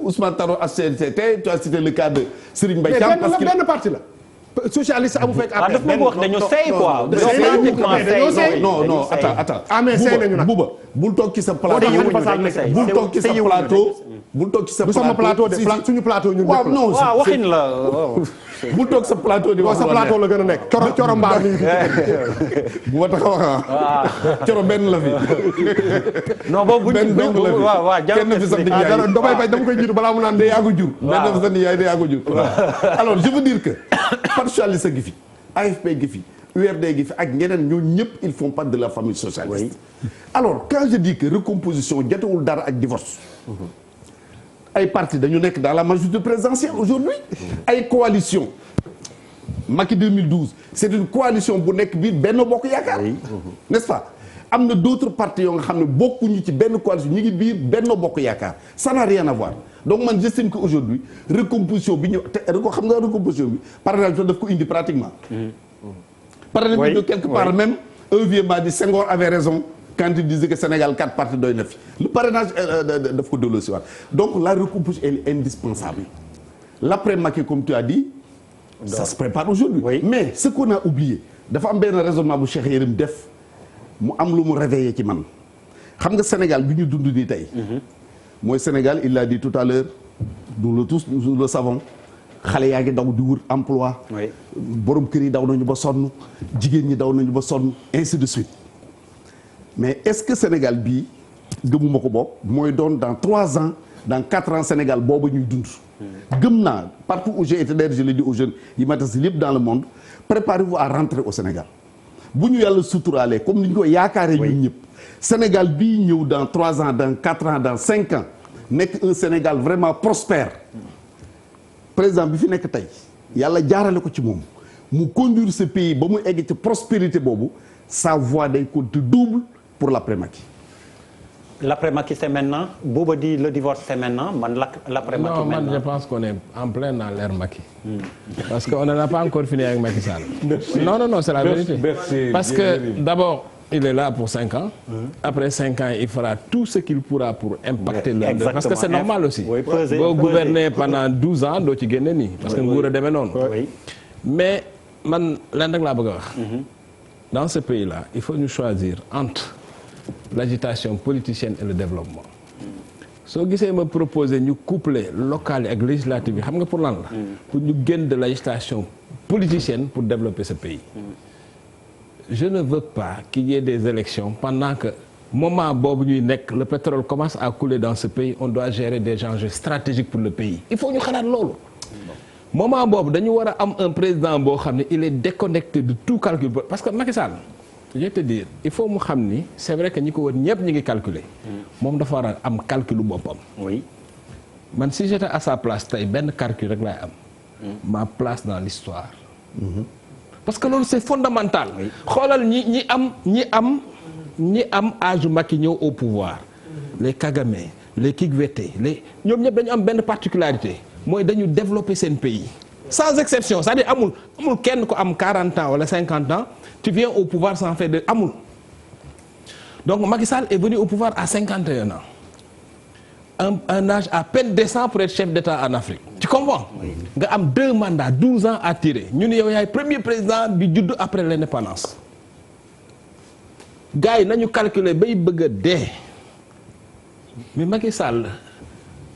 Ousmane Tanor HCCT tu as cité le cas de Serigne Mbaye Thiam parce que benn parti la. socialiste amu fekk APR. dafa wax dañu sey quoi. non attends. mais sey nañu nag Bouba bul toog ci sa plateau. bul toog ci sa plateau. bul toog ci sa plateau. sama plateau de suñu plateau ñun. waaw non waaw waxin la. bul toog sa plateau di wax. sa plateau la gën a nekk. coro mbaar mi. bu ma taxaw coro benn la fi. non boobu benn dong la fi. waaw kenn fi sant Ndiaye. damay bañ dama koy jiitu balaa mu naan de yaa ko jur. benn fi sant Ndiaye de yaa ko jur. alors je veux dire que parti socialiste gi fi AFP gi fi URD gi fi ak ñeneen ñoo ñëpp ils font partie de la famille socialiste. alors quand je dis que recomposition jotewul dara ak divorce. ay partis dañu nekk dans la majorité présidentielle aujourd'hui ay coalition Macky 2012 c'est une coalition bu nekk biir Benno Bokk Yaakaar n'est-ce pas am na d'autres partis yoo nga xam ne bokkuñu ci benn coalition ñu ngi biir Benno Bokk Yaakaar ça n'a rien à voir donc man j'estime que aujourd'hui recomposition bi ñu te xam nga recomposition bi parrainage daf ko indi pratiquement parrainage bi quelque part même un vieux m'a dit Senghor avait raison quand il disait que Sénégal 4 partis doy na fi le parrainage daf ko delloo si waat donc la recomposition elle est indispensable l'après Macky comme tu as dit ça se prépare aujourd'hui mais ce qu'on a oublié dafa am benn raisonnement bu Cheikh Yérim def mu am lu mu réveillé ci man xam nga Sénégal bi ñu dund nii tey mooy Sénégal il l'a dit tout à l'heure nous le savons xale yaa ngi daw di wër emploi borom kër yi daw nañu ba sonn jigéen ñi daw nañu ba sonn ainsi de suite mais est-ce que Sénégal bii gëmuma ko bopp mooy doon dans 3 ans dans 4 ans Sénégal boobu ñuy dund gëm naa partout où j'ai été d'ailleurs je l'ai dit aux jeunes yi ma tas lépp dans le monde préparez-vous à rentrer au Sénégal bu ñu yàlla suturaalee comme ni ñu ko yaakaaree ñun ñëpp Sénégal bii ñëw dans 3 ans dans 4 ans dans 5 ans nekk un Sénégal vraiment prospère président bi fi nekk tey yàlla jaarale ko ci moom mu conduire ce pays ba mu egg ci prospérité boobu sa voix day compter double pour l'après Macky l'après Macky c'est maintenant Bouba dit le divorce c'est maintenant man l'après Macky non man maintenant. je pense qu'on est en plein dans l'ère Macky. Parce qu'on n'en a pas encore fini avec Macky Sall. Non c'est la vérité. Parce que d'abord il est là pour 5 ans. Après 5 ans il fera tout ce qu'il pourra pour impacter le parce que c'est normal aussi. boo gouverner pendant 12 ans doo ci génne nii. parce que nguur a demee noonu. mais man lan rek laa bëgg a wax. Dans ce pays-là il faut ñu choisir entre l'agitation politicienne et le développement. soo gisee ma proposer ñu coupler local yi ak législative yi xam nga pour lan la. pour ñu génn de l'agitation politicienne pour développer ce pays. Je ne veux pas qu'il y ait des élections pendant que moment boobu ñuy nekk le pétrole commence à couler dans ce pays on doit gérer des enjeux stratégiques pour le pays il faut ñu xalaat loolu. moment boobu dañu war a am un président boo xam ne il est déconnecté de tout calcul parce que Macky Sall je vais te dire il faut mu xam ni c'est vrai que ñi ko wër ñëpp ñi ngi calculer. moom dafa war a am calculu boppam. oui man si j'étais à sa place tey benn calcul rek laay am. ma place dans l'histoire. Parce que loolu c'est fondamental. xoolal ñi am âge Macky ñëw au pouvoir les Kagame les Kikwete ñoom ñëpp dañu am benn particularité mooy dañu développer seen pays sans exception c'est-à-dire amul kenn ko am 40 ans wala 50 ans tu viens au pouvoir sans faire de amul. Donc Macky Sall est venu au pouvoir à 51 ans un âge à peine décent pour être chef d'État en Afrique. Tu comprends? nga am 2 mandats 12 ans à tirer ñu ne yow yaay premier président bi judd après l'indépendance. gars yi nañu calculer bay bëgg a dee mais Macky Sall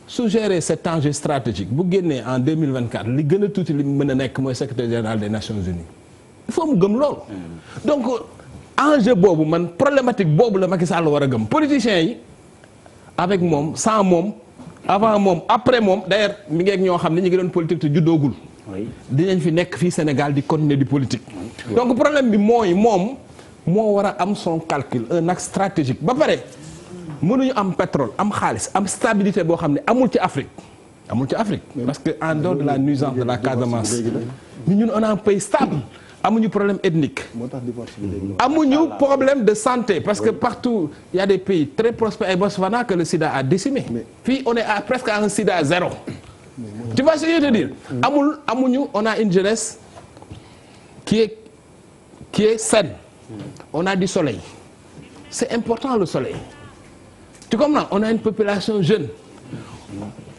su gérer cet enjeu stratégique bu génnee en 2024 li gën a tuuti li mën a nekk mooy secrétaire général des Nations Unies il faut mu gëm loolu. donc enjeu boobu man problématique boobu la Macky Sall war a gëm politiciens yi. avec moom sans moom avant moom après moom d'ailleurs mi ngi ak ñoo xam ne ñu ngi doon politique te juddoogul. dinañ fi nekk fii Sénégal di continuer di politique. donc problème bi mooy moom moo war a am son calcul un axe stratégique ba pare mënuñu am pétrole am xaalis am stabilité boo xam ne amul ci Afrique. parce que en dehors de la nuisance de la Casamance ñun on a un pays stable. amuñu problème ethnique amuñu problème de santé parce que partout il y a des pays très prospères et Botswana que le sida a décimé puis on est presque à un sida 0 tu vois ce que je veux te dire amuñu on a une jeunesse qui est saine on a du soleil c'est important le soleil tu comprends on a une population jeune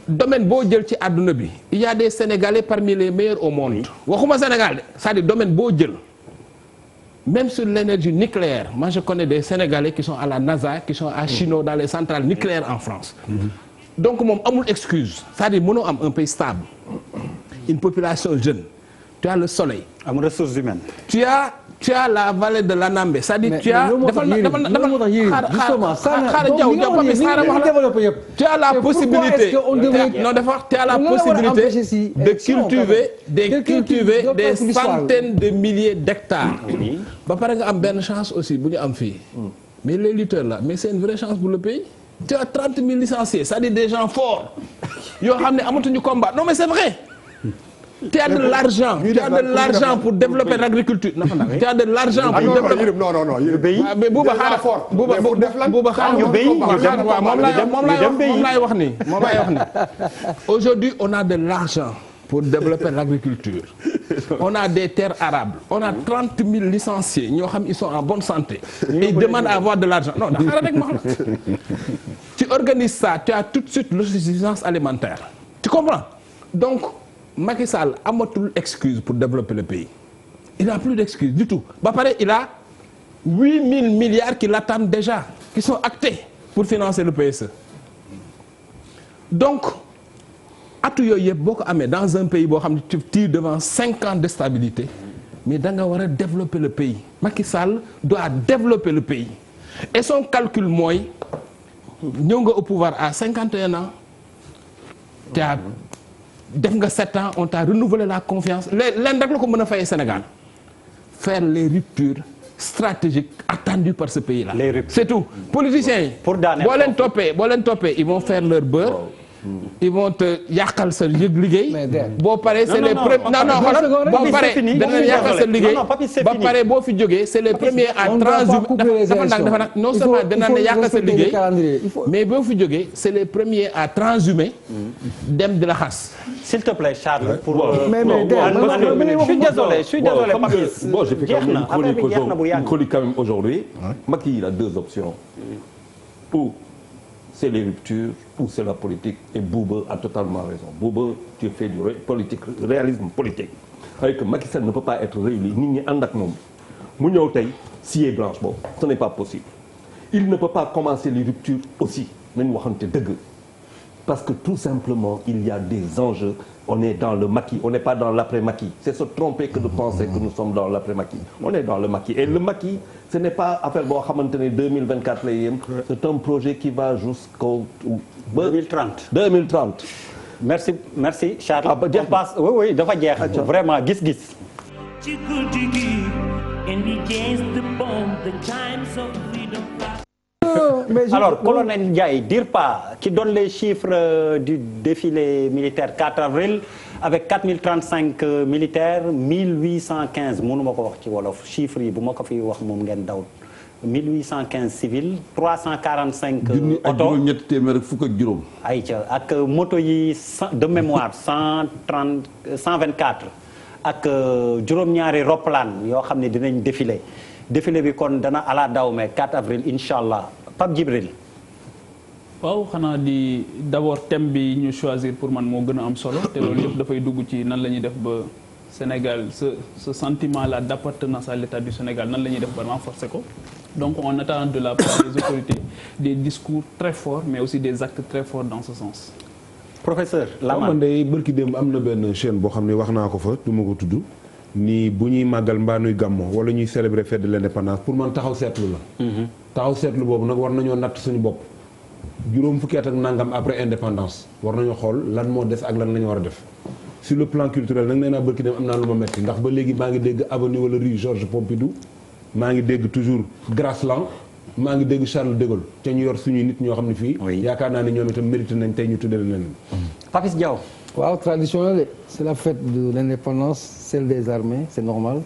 domaine boo jël ci àdduna bi il y a des Sénégalais parmi les meilleurs au monde waxuma Sénégal de c'est-à-dire domaine boo jël même sur l'énergie nucléaire moi je connais des Sénégalais qui sont à la NASA qui sont à Chino dans les centrales nucléaires en France donc moom amul excuse c'est-à-dire mënoo am un pays stable une population jeune tu as le soleil amul ressources humaines tu as la vallée de l'Anambé c'est-à-dire tu as tu as la possibilité de cultiver des centaines de milliers d'hectares ba pare nga am benn chance aussi bu ñu am fii mais les lutteurs là mais c'est une vraie chance pour le pays tu as 30 000 licenciés c'est-à-dire des gens forts yoo xam ne amatuñu combat non mais c'est vrai. Tu as de l'argent pour développer l'agriculture. Tu as de l'argent pour développer. Non. mais Bouba xaaral moom laay wax ni. Aujourd'hui on a de l'argent pour développer l'agriculture. On a des terres arables. On a 30 000 licenciés ñoo xam ils sont en bonne santé. Et ils demandent à avoir de l'argent. Non xaaral rek ma wax la. Tu organises ça, tu as tout de suite l'autosuffisance alimentaire. Tu comprends? Donc Macky Sall amatul excuse pour développer le pays. Il n'a plus d'excuse du tout. Ba pare il a 8 000 milliards qui l'attendent déjà, qui sont actés pour financer le PSE. Donc atu yooyu yëpp boo ko amee dans un pays boo xam ne tu tires devant 5 ans de stabilité mais da nga war a développer le pays. Macky Sall doit développer le pays et son calcul mooy ñëw nga au pouvoir à 51 ans te def nga 7 ans on t'a renouvelé la confiance leen rek la ko mën a fayee Sénégal faire les ruptures stratégiques attendues par ce pays là. C'est tout politiciens yi boo leen toppee ils vont faire leur beurre ils vont te yàqal sa liggéey. Mais der. boo paree c'est les premiers non xoolal boo paree danañ yàqal sa liggéey ba pare boo fi jógee c'est les premiers à transhumer dafa nag non seulement danañ yàqal sa liggéey mais boo fi jógee c'est les premiers à transhumer dem di la xas. s'il te plaît Charles. pour je suis désolé Papis. Bon, j'ai fait jeex na affaire bi jeex na bu une yàgg. chronique quand même aujourd'hui. Macky il a deux options. Ou c'est les ruptures ou c'est la politique et Bouba a totalement raison. Bouba tu fais du réalisme politique. Avec que Macky Sall ne peut pas être réélu nit ñi ànd ak moom mu ñëw tey scier blanche boobu ce n'est pas possible. Il ne peut pas commencer les ruptures aussi nañu waxante dëgg. Parce que tout simplement il y a des enjeux. On est dans le Macky, on n'est pas dans l'après-Macky. C'est se tromper que de penser que nous sommes dans l'après-Macky. On est dans le Macky. Et le Macky, ce n'est pas affaire boo xamante ne 2024 lay yem. C'est un projet qui va jusqu'au 2030. merci Charles. on passe oui dafa jeex. vraiment gis-gis. Alors, colonel Ndiaye, DIRPA, qui donne les chiffres du défilé militaire 4 avril, avec 4035 militaires, 1815, mënuma ko wax ci wolof, chiffres yi bu ma ko fi wax moom ngeen daw, 1815 civils, 345 oto, ñetti téeméer ak fukk ak juróom. ayca ak moto yi de mémoire 124 ak juróom-ñaari roplaan yoo xam ne dinañ défilé bi kon dana ala dawme 4 avril incha allah. Pape Djibril. waaw xanaa d'abord thème bi ñu choisir pour man moo gën a am solo te loolu yëpp dafay dugg ci nan la ñuy def ba Sénégal ce sentiment là d'appartenance à l'État du Sénégal nan la ñuy def ba renforcer ko donc on attend de la part des autorités des discours très forts mais aussi des actes très forts dans ce sens. Professeur Lamane man day bërki démb am na benn chaîne boo xam ne wax naa ko fa du ma ko tudd nii bu ñuy màggal mbaa nuy gàmmo wala ñuy célébrer fête de l'indépendance pour man taxaw seetlu la. taxaw seetlu boobu nag war nañoo natt suñu bopp juróom fukki at ak nangam après indépendance war nañoo xool lan moo des ak lan la ñu war a def sur le plan culturel nag nee naa bërki dem am naa lu ma metti ndax ba léegi maa ngi dégg avenue wala rue Georges Pompidou maa ngi dégg toujours Graceland maa ngi dégg Charles de Gaulle te ñu yor suñuy nit ñoo xam ne fii yaakaar naa ne ñoom itam mérité nañ tey ñu tuddee leen. Papis Diaw. waaw traditionnel c'est la fête de l'indépendance celle des armées c'est normal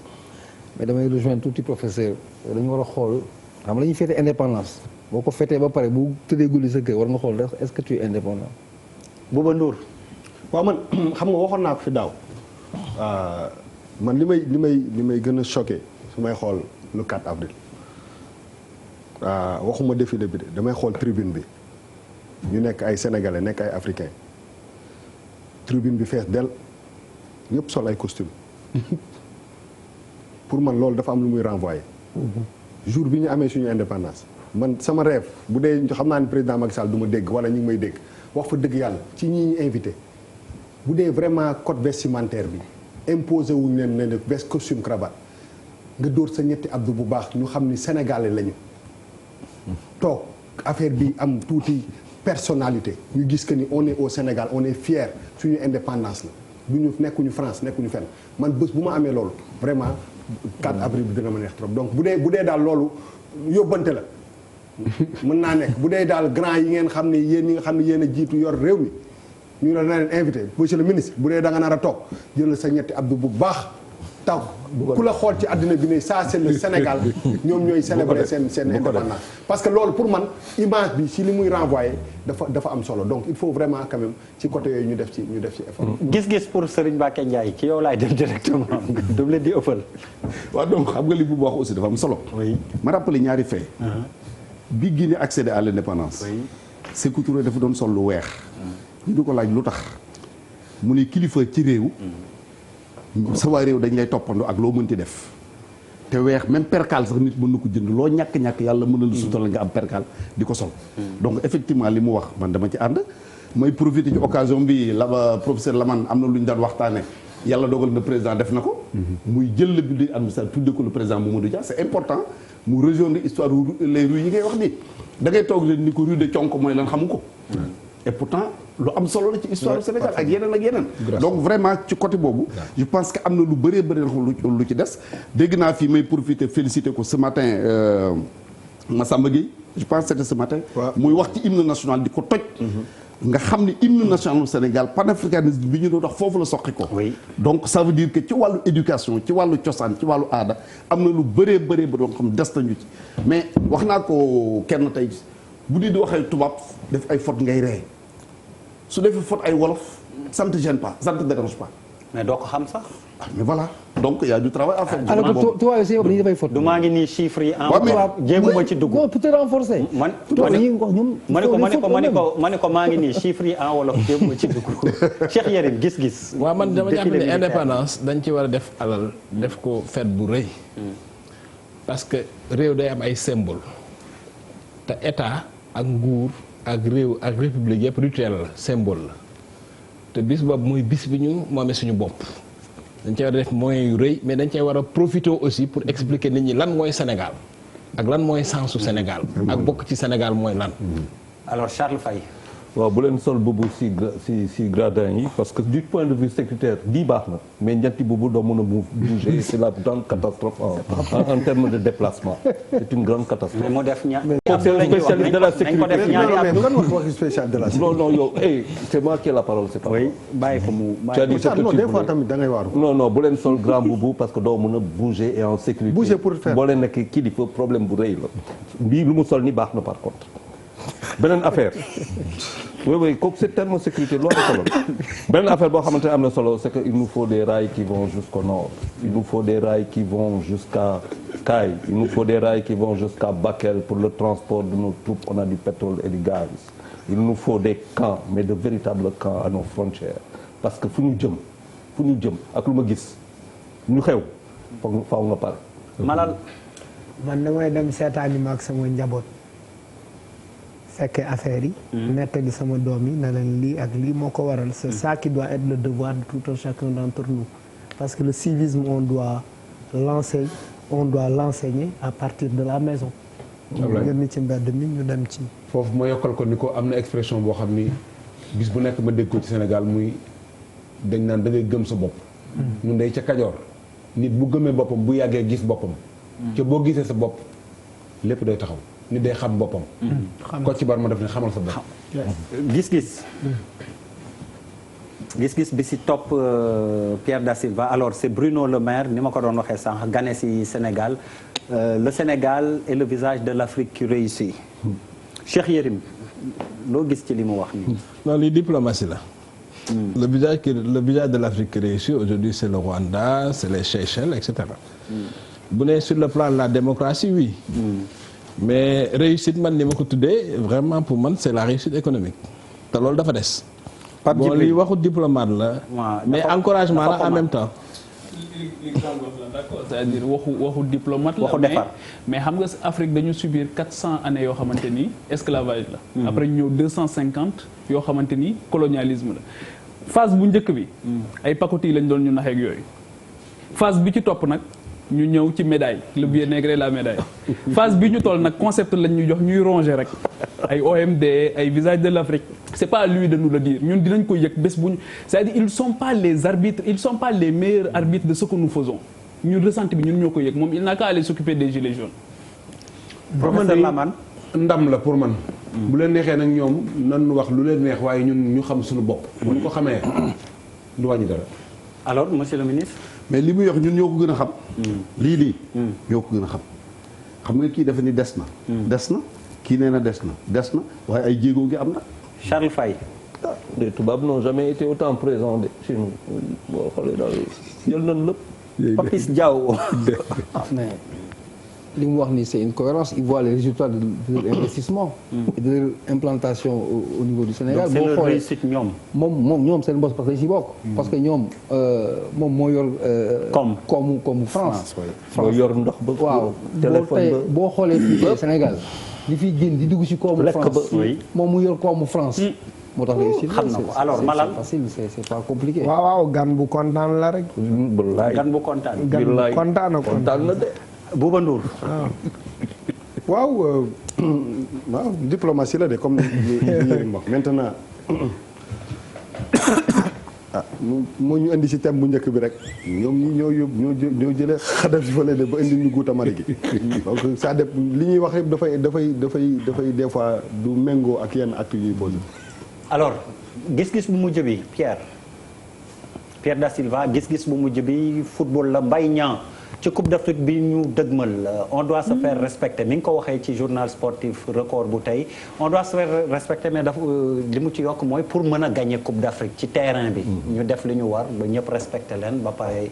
mais damay rejoindre tout petit professeur dañu war a xool xam nga la ñuy fêter indépendance boo ko fêtee ba pare bu tëddee guddi sa kër war nga xool est-ce que tu es indépendant. Bouba Ndour waaw man xam nga waxoon naa ko fi daaw man li may gën a choqué su may xool le 4 avril waxuma défilé bi de damay xool tribune bi ñu nekk ay sénégalais nekk ay africains tribune bi fees del ñëpp sol ay costume pour man loolu dafa am lu muy renvoyer. jour bi ñu amee suñu indépendance man sama rêve bu dee xam naa ne président Macky Sall du ma dégg wala ñu ngi may dégg wax fa dëgg yàlla ci ñi ñu invité bu dee vraiment code vestimentaire bi imposé wuñ leen ne veste costume cravate nga dóor sa ñetti abdu bu baax ñu xam ni sénégalais lañu toog affaire bi am tuuti personnalité ñu gis que ni on est au Sénégal on est fier suñu indépendance la du ñu nekkuñu France nekkuñu fenn man bés bu ma amee loolu vraiment 4 avril bi dina ma neex trop donc bu dee daal loolu yóbbante la mën naa nekk bu dee daal grand yi ngeen xam ne yéen ñi nga xam ne yéen a jiitu yor réew mi ñu ne na leen invité monsieur le ministre bu dee da nga nar a toog jëlal sa ñetti abdu bu baax taw ku la xool ci àddina bi ne ça c'est le Sénégal ñoom ñooy célébrer seen indépendance parce que loolu pour man image bi si li muy renvoyer dafa am solo donc il faut vraiment quand même ci côté yooyu ñu def ci effort. gis-gis pour Serigne Mbacké Ndiaye ci yow laay dem directement daf leen di ëppal. waaw donc xam nga li bu wax aussi dafa am solo. oui ma rappelé ñaari fait. bi Guinée accédé à l'indépendance. oui Sékou Touré dafa doon sol lu weex. ñu di ko laaj lu tax mu ne kilifa ci réew. sa waa réew dañ lay toppandoo ak loo mënti def te weex même percal sax nit mën na ko jënd loo ñàkk-ñàkk yàlla mën na la sutal nga am percal di ko sol donc effectivement li mu wax man dama ci ànd may profiter ci occasion bi la professeur Lamane am na lu ñu daan waxtaane yàlla dogal na président def na ko muy jël le building administratif tudde ko le président Mamadou Dia c'est important mu rejoindre histoire les rues yi ngay wax ni da ngay toog leen ni ko rue de Thionk mooy lan xamu ko et pourtant lu am solo la ci histoire du Sénégal ak yeneen donc vraiment ci côté boobu je pense que am na lu bëree bëri lu ci des dégg naa fii may profiter féliciter ko ce matin Massamba Gueye je pense que c'était ce matin muy wax ci hymne national di ko toj nga xam ni hymne national Sénégal panafricanisme bi ñu doon wax foofu la soqi ko. donc ça veut dire que ci wàllu éducation ci wàllu cosaan ci wàllu aada am na lu bëree bëree ba doon xam des nañu ci mais wax naa ko kenn tey bu di waxee tubaab def ay faute ngay ree su defee faute ay wolof ça ne te gêne pas ça ne te dérange pas. mais doo ko xam sax. ah mais voilà donc il y a du travail à faire. alors que tubaab yi dañuy dafay faute. du maa ngi nii chiffres yi en. waaw jéemuma ci dugg. non pour te renforcer. ma ne ko maa ngi nii chiffres yi en wolof jéemuma ci dugg. Cheikh Yérim gis-gis. waaw man dama jàpp ne indépendance dañ ci war a def alal def ko fête bu rëy. parce que réew day am ay symbole te état ak nguur ak réew ak république yëpp rituel la symbole la te bis boobu mooy bis bi ñu moomee suñu bopp. dañ cee war a def moyens yu rëy mais dañ cee war a profiter aussi pour expliquer nit ñi lan mooy Sénégal ak lan mooy sensu Sénégal ak bokk ci Sénégal mooy lan. alors Charles Faye. waaw bu leen sol bubu si gradin yi parce que du point de vue sécuritaire bii baax na mais ñetti bubu doo mën a bouger c'est la grande catastrophe en termes de déplacement c'est une grande catastrophe. mais mu def c'est un spécialiste de la sécurité. non yow c'est moi qui ai la parole c'est pas. oui bàyyi ko mu des fois tamit da ngay waaru. non bu leen sol grand bubu parce que doo mën a bouger et en sécurité. bouger pour faire boo leen nekk kii di fa problème bu rëy la bii lu mu sol ni baax na par contre. beneen affaire oui kooku c'est terme sécurité loolu solo beneen affaire boo xamante ne am na solo c'est que il nous faut des rails qui vont jusqu'au nord il nous faut des rails qui vont jusqu'à Kaay il nous faut des rails qui vont jusqu'à Bakel pour le transport de nos troupes on a du pétrole et du gaz il nous faut des camps mais de véritables camps à nos frontières parce que fu ñu jëm ak lu ma gis ñu xew faaw nga pare. Malal man damay dem seetaani ma ak sama njaboot. fekkee affaire yi. nettali sama doom yi ne leen lii ak lii moo ko waral c'est ça qui doit être le devoir de tout un chacun d'entre nous parce que le civisme on doit l'enseigner à partir de la maison. ngeen ni ci mbedd mi ñu dem ci. foofu ma yokkal ko ni ko am na expression boo xam ni bis bu nekk ma dégg ko ci Sénégal muy dañ naan da ngay gëm sa bopp. ñun day ca Kajoor nit bu gëmee boppam bu yàggee gis boppam. ca boo gisee sa bopp lépp day taxaw. nit day xam boppam. ko ci bar ma def ne xamal sa bopp. gis-gis bi si topp Pierre Da Silva alors c'est Bruno Le Maire ni ma ko doon waxee sànq gane si Sénégal le Sénégal est le visage de l'Afrique qui réussit. Cheikh Yérim loo gis ci li mu wax nii. non lii diplomatie la. le visage de l'Afrique qui réussit aujourd'hui c'est le Rwanda c'est les Seychelles et cetera. bu nee sur le plan de la démocratie oui. mais réussite man ni ma ko tuddee vraiment pour man c'est la réussite économique te loolu dafa des. bon lii waxu diplomate la. mais encouragement la en même temps. d'accord c'est-à-dire waxu diplomate la. mais xam nga Afrique dañu subir 400 années yoo xamante ni esclavage la. après ñu ñëw 250 yoo xamante ni colonialisme la. phase bu njëkk bi. ay pacotille lañ doon ñu naxeeg yooyu. phase bi ci topp nag. ñu ñëw ci médaille le billet nègre et la médaille phase bi ñu toll nag concept lañ ñu jox ñuy ronger rek ay OMD ay visage de l'Afrique c'est pas à lui de nous le dire ñun dinañ ko yëg bés bu ñu c'est-à-dire ils sont pas les arbitres ils sont pas les meilleurs arbitres de ce que nous faisons ñun ressenti bi ñun ñoo ko yëg moom il n'a qu'à aller s'occuper des gilets jaunes. professeur Lamane ndam la pour man. bu leen neexee nag ñoom nan wax lu leen neex waaye ñun ñu xam suñu bopp. bu ñu ko xamee du wàññi dara. alors monsieur le ministre. mais li muy wax ñun ñoo ko gën a xam. lii ñoo ko gën a xam. xam nga kii dafa ni des na. des na kii nee na des na waaye ay jéego gi am na. Charles Faye. les tubaab n'ont jamais été autant présents chez nous boo xoolee daal jël nañ lépp. Papis Diaw. mais li mu wax ni c'est une cohérence ils voient les résultats de leur investissement. et de leur implantation au niveau du Sénégal. donc c'est leur réussite ñoom. ñoom seen bopp parce que dañ ci bokk. parce que ñoom moom moo yor. comme France. moo yor ndox ba. waaw boo xoolee fii Sénégal li fiy génn di dugg ci koomu France. moom mu yor koomu France. moo tax réussir xam na ko alors Malal c'est facile c'est pas compliqué. waaw gan bu kontaan la rek. gan bu kontaan. kontaan na de. Bouba Ndour. waaw diplomatie la de comme ni wax maintenant moo ñu indi ci thème bu njëkk bi rek ñoom ñi ñoo jëlee Kadhafi fële de ba indi ñu Guuta Mari gi donc ça dépend li ñuy wax yëpp dafay des fois du méngoo ak yenn actes yuy posé alors gis-gis bu mujj bi Pierre Da Silva gis-gis bu mujj bi football la Mbaye Niang ci Coupe d'Afrique bi ñu dëgmal on doit se faire respecter mi ngi ko waxee ci journal sportif record bu tey on doit se faire respecter mais dafa li mu ci yokk mooy pour mën a gagner Coupe d'Afrique ci terrain bi. ñu def li ñu war ba ñëpp respecter leen ba pare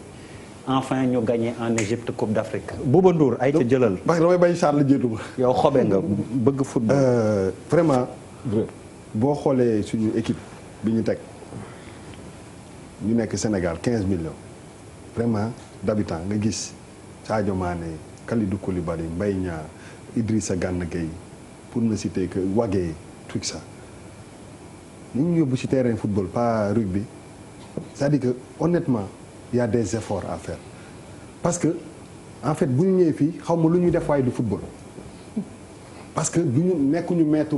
enfin ñu gagner en Égypte Coupe d'Afrique. Bouba Ndour ay ca jëlal. parce que damay bay Charles jiitu ma. yow xobe nga bëgg football. vraiment boo xoolee suñu équipe bi ñu teg ñu nekk Sénégal 15 millions vraiment d'habitants nga gis Sadio Mané Kalidou Koulibaly Mbaye Niang Idrissa Gana Gueye pour ne citer que Wagué tout ça ni ñu yóbbu ci terrain football pas rugby c'est-à-dire que honnêtement il y a des efforts à faire parce que en fait bu ñu ñëwee fii xaw ma lu ñuy def waaye du football parce que du ñu nekkuñu mettre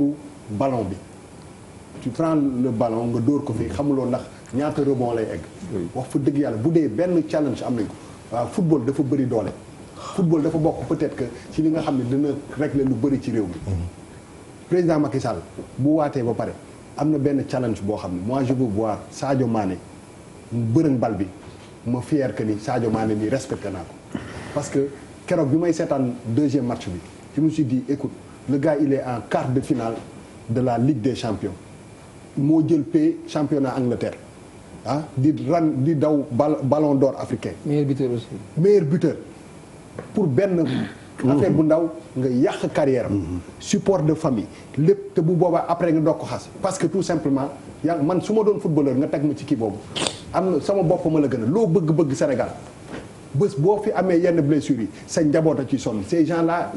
ballon bi tu prends le ballon nga dóor ko fii xamuloo ndax ñaata rebond lay egg. wax fa dëgg yàlla bu dee benn challenge am nañ ko waaw football dafa bëri doole. football dafa bokk peut-être que ci li nga xam ne dina régler lu bëri ci réew mi. président Macky Sall bu waatee ba pare am na benn challenge boo xam ne moi je veux voir Sadio Mané mu bërëng bal bi ma fier que ni Sadio Mané nii respecté naa ko. parce que keroog bi may seetaan deuxième match bi je me suis dit écoute le gars il est en quart de finale de la Ligue des Champions moo jël paie championnat Angleterre. ah di daw ballon d'or africain. meilleur buteur aussi. meilleur buteur pour benn affaire bu ndaw nga yàq carrière am. support de famille lépp te bu boobaa après nga doog ko xas. parce que tout simplement yaa man su ma doon footballeur nga teg ma ci kii boobu am na sama bopp ma la gën a loo bëgg-bëgg Sénégal bés boo fi amee yenn blessures yi sa njaboot a ci sonn ces gens là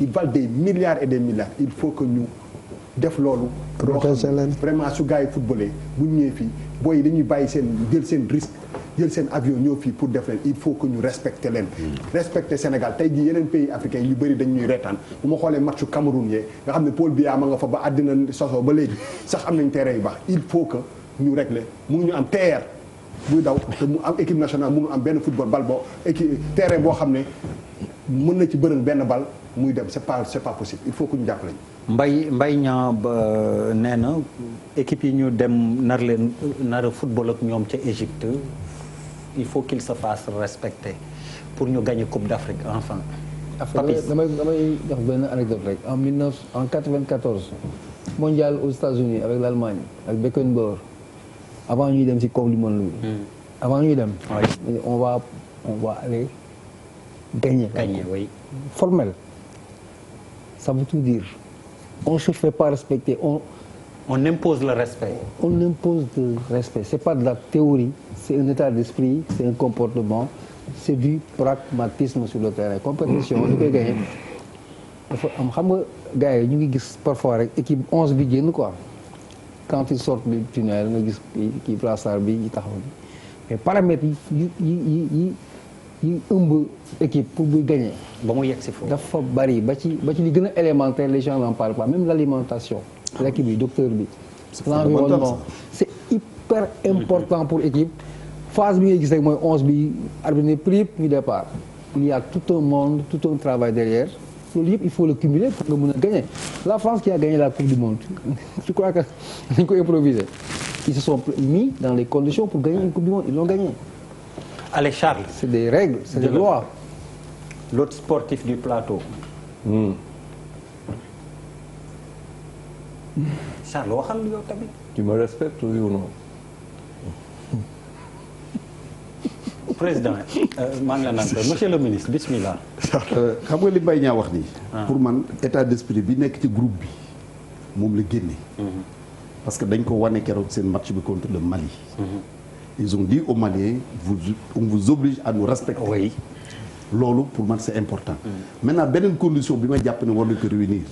ils valent des milliards et des milliards il faut que ñu def loolu. protéger leen vraiment su gars yi footballé bu ñu ñëwee fii. booy dañuy bàyyi jël seen risque jël seen avion ñëw fii pour def leen il faut que ñu respecter leen. respecter Sénégal tey jii yeneen pays africains yu bëri dañ ñuy reetaan bu ma xoolee matchu Cameroun yee nga xam ne Paul Biya ma nga fa ba àddina sosoo ba léegi sax am nañ terrain yu baax il faut que ñu régler mënuñu am TR buy daw te mu am équipe nationale mënu am benn football bal boo équipe terrain boo xam ne mën na ci bërëng benn bal muy dem c'est pas possible il faut que ñu jàppale ñu. Mbaye Niang ba nee na équipe yi ñu dem nar a football ak ñoom ca Égypte il faut qu'il se fasse respecter pour ñu gagner Coupe d'Afrique enfin. damay jox benn anecdote rek en 94 mondial aux États-Unis avec l'Allemagne ak Beckenbauer avant ñuy dem ci Coupe du monde bi. avant ñuy dem. on va aller gagner. Oui. Formel. Ça veut tout dire. On se fait pas respecter. On impose le respect. On impose le respect. C'est pas de la théorie, c'est un état d'esprit, c'est un comportement, c'est du pragmatisme sur le terrain. Compétition ñu koy gagner dafa am xam nga gars yi ñu ngi gis parfois rek équipe 11 bi génn quoi quand ils sortent du tunnel nga gis kii brassard bi yi taxaw mais paramètres yi ëmb équipe pour buy gagner. ba mu yegg si foofu dafa bari ba ci li gën a élémentaire les gens n'en parlent pas même l'alimentation. l'équipe bi docteur bi. l'environnement c'est hyper important pour équipe. phase bi ngay gis rek mooy 11 bi arbitre prip ñu départ. il y a tout un monde tout un travail derrière loolu yëpp il faut le cumuler pour nga mën a gagner. la France qui a gagné la coupe du monde je crois que dañ ko improviser. ils se sont mis dans les conditions pour gagner une coupe du monde ils l'ont gagné. Allez Charles. C'est des règles, c'est des lois. L'autre sportif du plateau. Charles waxal yow tamit. Tu me respectes oui ou non? Président maa ngi la naan monsieur le ministre bismillah. xam nga li Mbaye Niang wax nii. pour man état d'esprit bi nekk ci groupe bi moom la génne. parce que dañ ko wane keroog seen match bi contre le Mali. Ils ont dit aux Maliens on vous oblige à nous respecter. Oui. loolu pour man c'est important. maintenant beneen condition bi ma jàpp ne war nañ ko réunir.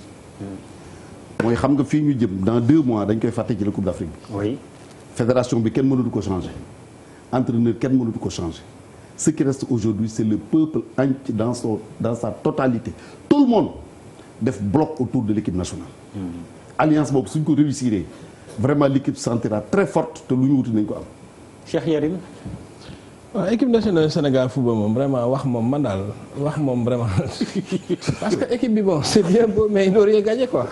mooy xam nga fii ñu jëm dans 2 mois dañ koy fàtte ci la Coupe d'Afrique bi. Oui. fédération bi kenn mënatu ko changer. entraîneur kenn mënatu ko changer. ce qui reste aujourd'hui c'est le peuple entier dans sa totalité. tout le monde def bloc autour de l'équipe nationale. alliance boobu suñ ko réussir vraiment l'équipe se sentira très forte te lu ñu wuti nañ ko am. Cheikh Yérim. waaw équipe nationale Sénégal football moom vraiment wax moom man daal wax moom vraiment parce que équipe bi bon c'est bien beau mais il n'aurait gagné quoi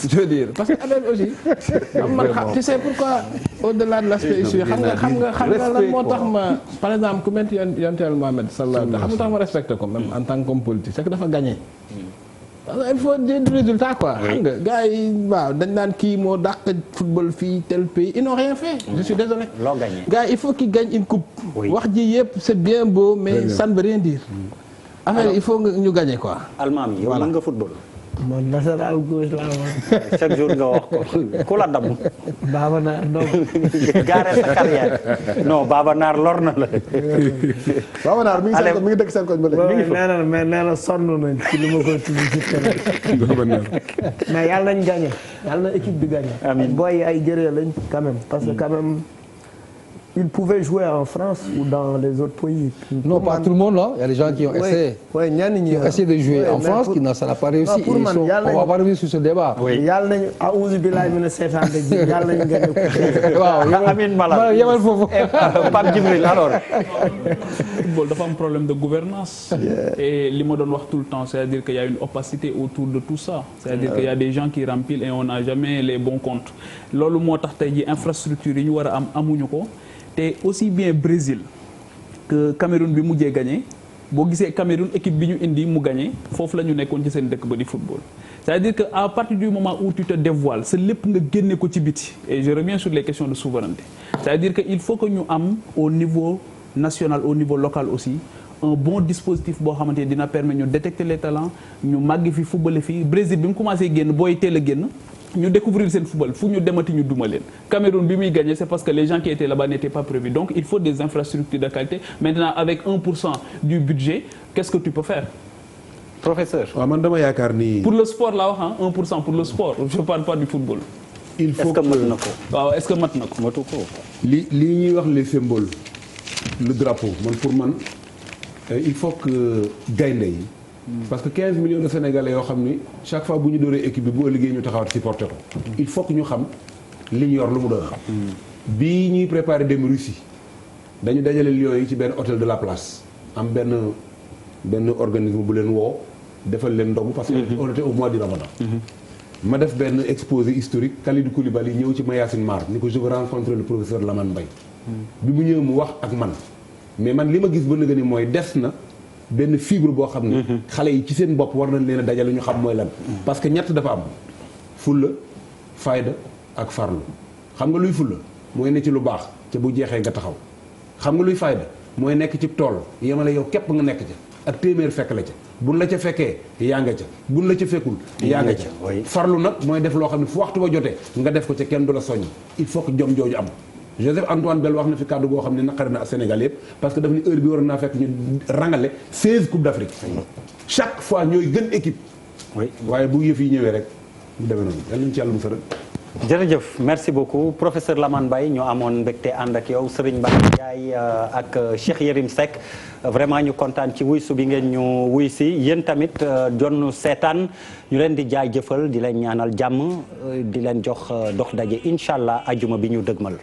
je veux dire parce que affaire aussi man tu sais pourquoi au-delà de l'aspect histoire xam nga lan moo tax ma par exemple ku mel yontel Mohamed sallallahu alayhi wa sallam xam nga tax ma respecté ko même en tant qu'homme politique c'est que dafa gagné il faut des résultats quoi. xam nga gars yi waaw dañ naan kii moo dàq football fii tel pays ils n'ont rien fait. je suis désolé. loo gagné gars il faut qu'ils gagnent une coupe. wax ji yëpp c'est bien beau mais ça ne veut rien dire. affaire il faut ñu gagner quoi. Almaam yow mën nga football. man latéral gauche laa woon. chaque jour nga wax ko ku la damm. Baba Naar donc. gaaree sa carrière non Baba Naar lor na la. Baba Naar mi ngi dëkk seen koñ ba léegi. mi ngi fa mais nee na sonn nañ ci li ma koy tudd ci télé. mais yàlla nañ gagné yàlla na équipe bi gagné. amiin booy ay jëree lañ quand même parce que quand même. Ils pouvaient jouer en France ou dans les autres pays. Non, pas tout le monde, là. Il y a des gens qui ont essayé. Oui, qui ont essayé de jouer en France, ça n'a pas réussi. On va pas revenir sur ce débat. Oui. Yàlla nañu a'uuzu billaahi mina seytaane rajiim yàlla nañu gagné ko. waaw amiin Malang yemal foofu. Pape Djibril alors. Football dafa am problème de gouvernance et li ma doon wax tout le temps c'est-à-dire qu'il y a une opacité autour de tout ça. C'est-à-dire qu'il y a des gens qui remplissent et on n'a jamais les bons comptes. Loolu moo tax tey ji infrastructure yi ñu war a am amuñu ko. te aussi bien Brésil que Cameroun bi mujjee gagné boo gisee Cameroun équipe bi ñu indi mu gagné foofu la ñu nekkoon ci seen dëkk ba di football. c'est-à-dire que à partir du moment où tu te dévoiles sa lépp nga génne ko ci biti et je reviens sur les questions de souveraineté. c'est-à-dire que il faut que ñu am au niveau national au niveau local aussi un bon dispositif boo xamante ne dina permettre ñu détecter les talents ñu màgg fi football fii Brésil bi mu commencé génn booy teel a génn. ñu découvrir seen football fu ñu demati ñu duma leen Cameroun bi muy gagné c'est parce que les gens qui étaient là-bas n'étaient pas prévus donc il faut des infrastructures de qualité maintenant avec 1% du budget qu'est-ce que tu peux faire professeur waaw man dama yaakaar ni pour le sport laa wax 1% pour le sport je parle pas du football il faut est-ce que mat na ko waaw est-ce que mat na ko matu ko li ñuy wax les symboles le drapeau man pour man il faut que gaynde yi parce que 15 millions de Sénégalais yoo xam ni chaque fois bu ñu dooree équipe bi bu ëllëgee ñu taxawat supporter ko il faut que ñu xam li ñu yor lu mu doon bii ñuy préparer dem Russie dañu dajale lions yi ci benn hôtel de la place am benn organisme bu leen woo defal leen ndogu parce que on était au mois du Ramadan ma def benn exposé historique Kalidou Koulibaly ñëw ci Mayacine Mar ni ko je veux rencontrer le professeur Lamane Mbaye bi mu ñëw mu wax ak man mais man li ma gis ba nëgë ni mooy des na benn fibre boo xam ne xale yi ci seen bopp war nañ leen a dajale ñu xam mooy lan parce que ñett dafa am fulla fayda ak farlu xam nga luy fulla mooy ne ci lu baax ca bu jeexee nga taxaw xam nga luy fayda mooy nekk ci tool yemale yow képp nga nekk ca ak téeméer fekk la ca buñ la ca fekkee yaa nga ca buñ la ca fekkul yaa nga ca farlu nag mooy def loo xam ne fu waxtu ba jotee nga def ko ca kenn du la soññ il faut que jom jooju am Joseph Antoine Bell wax na fi kàddu goo xam ne naqari na Sénégal yëpp parce que daf ni heure bi war naa fekk ñu rangale 16 coupes d'Afrique chaque fois ñooy gën équipe waaye bu yëf yi ñëwee rek mu demee noonu yal nañu ci yàlla mu sëral jërëjëf merci beaucoup professeur Lamane Mbaye ñoo amoon mbégte ànd ak yow Serigne Mbaye Ndiaye ak Cheikh Yérim Seck vraiment ñu kontaan ci wuy su bi ngeen ñu wuy si yéen tamit doon seetaan ñu leen di jaajëfal di leen ñaanal jàmm di leen jox dox daje incha allah ajuma bi ñu dëgmal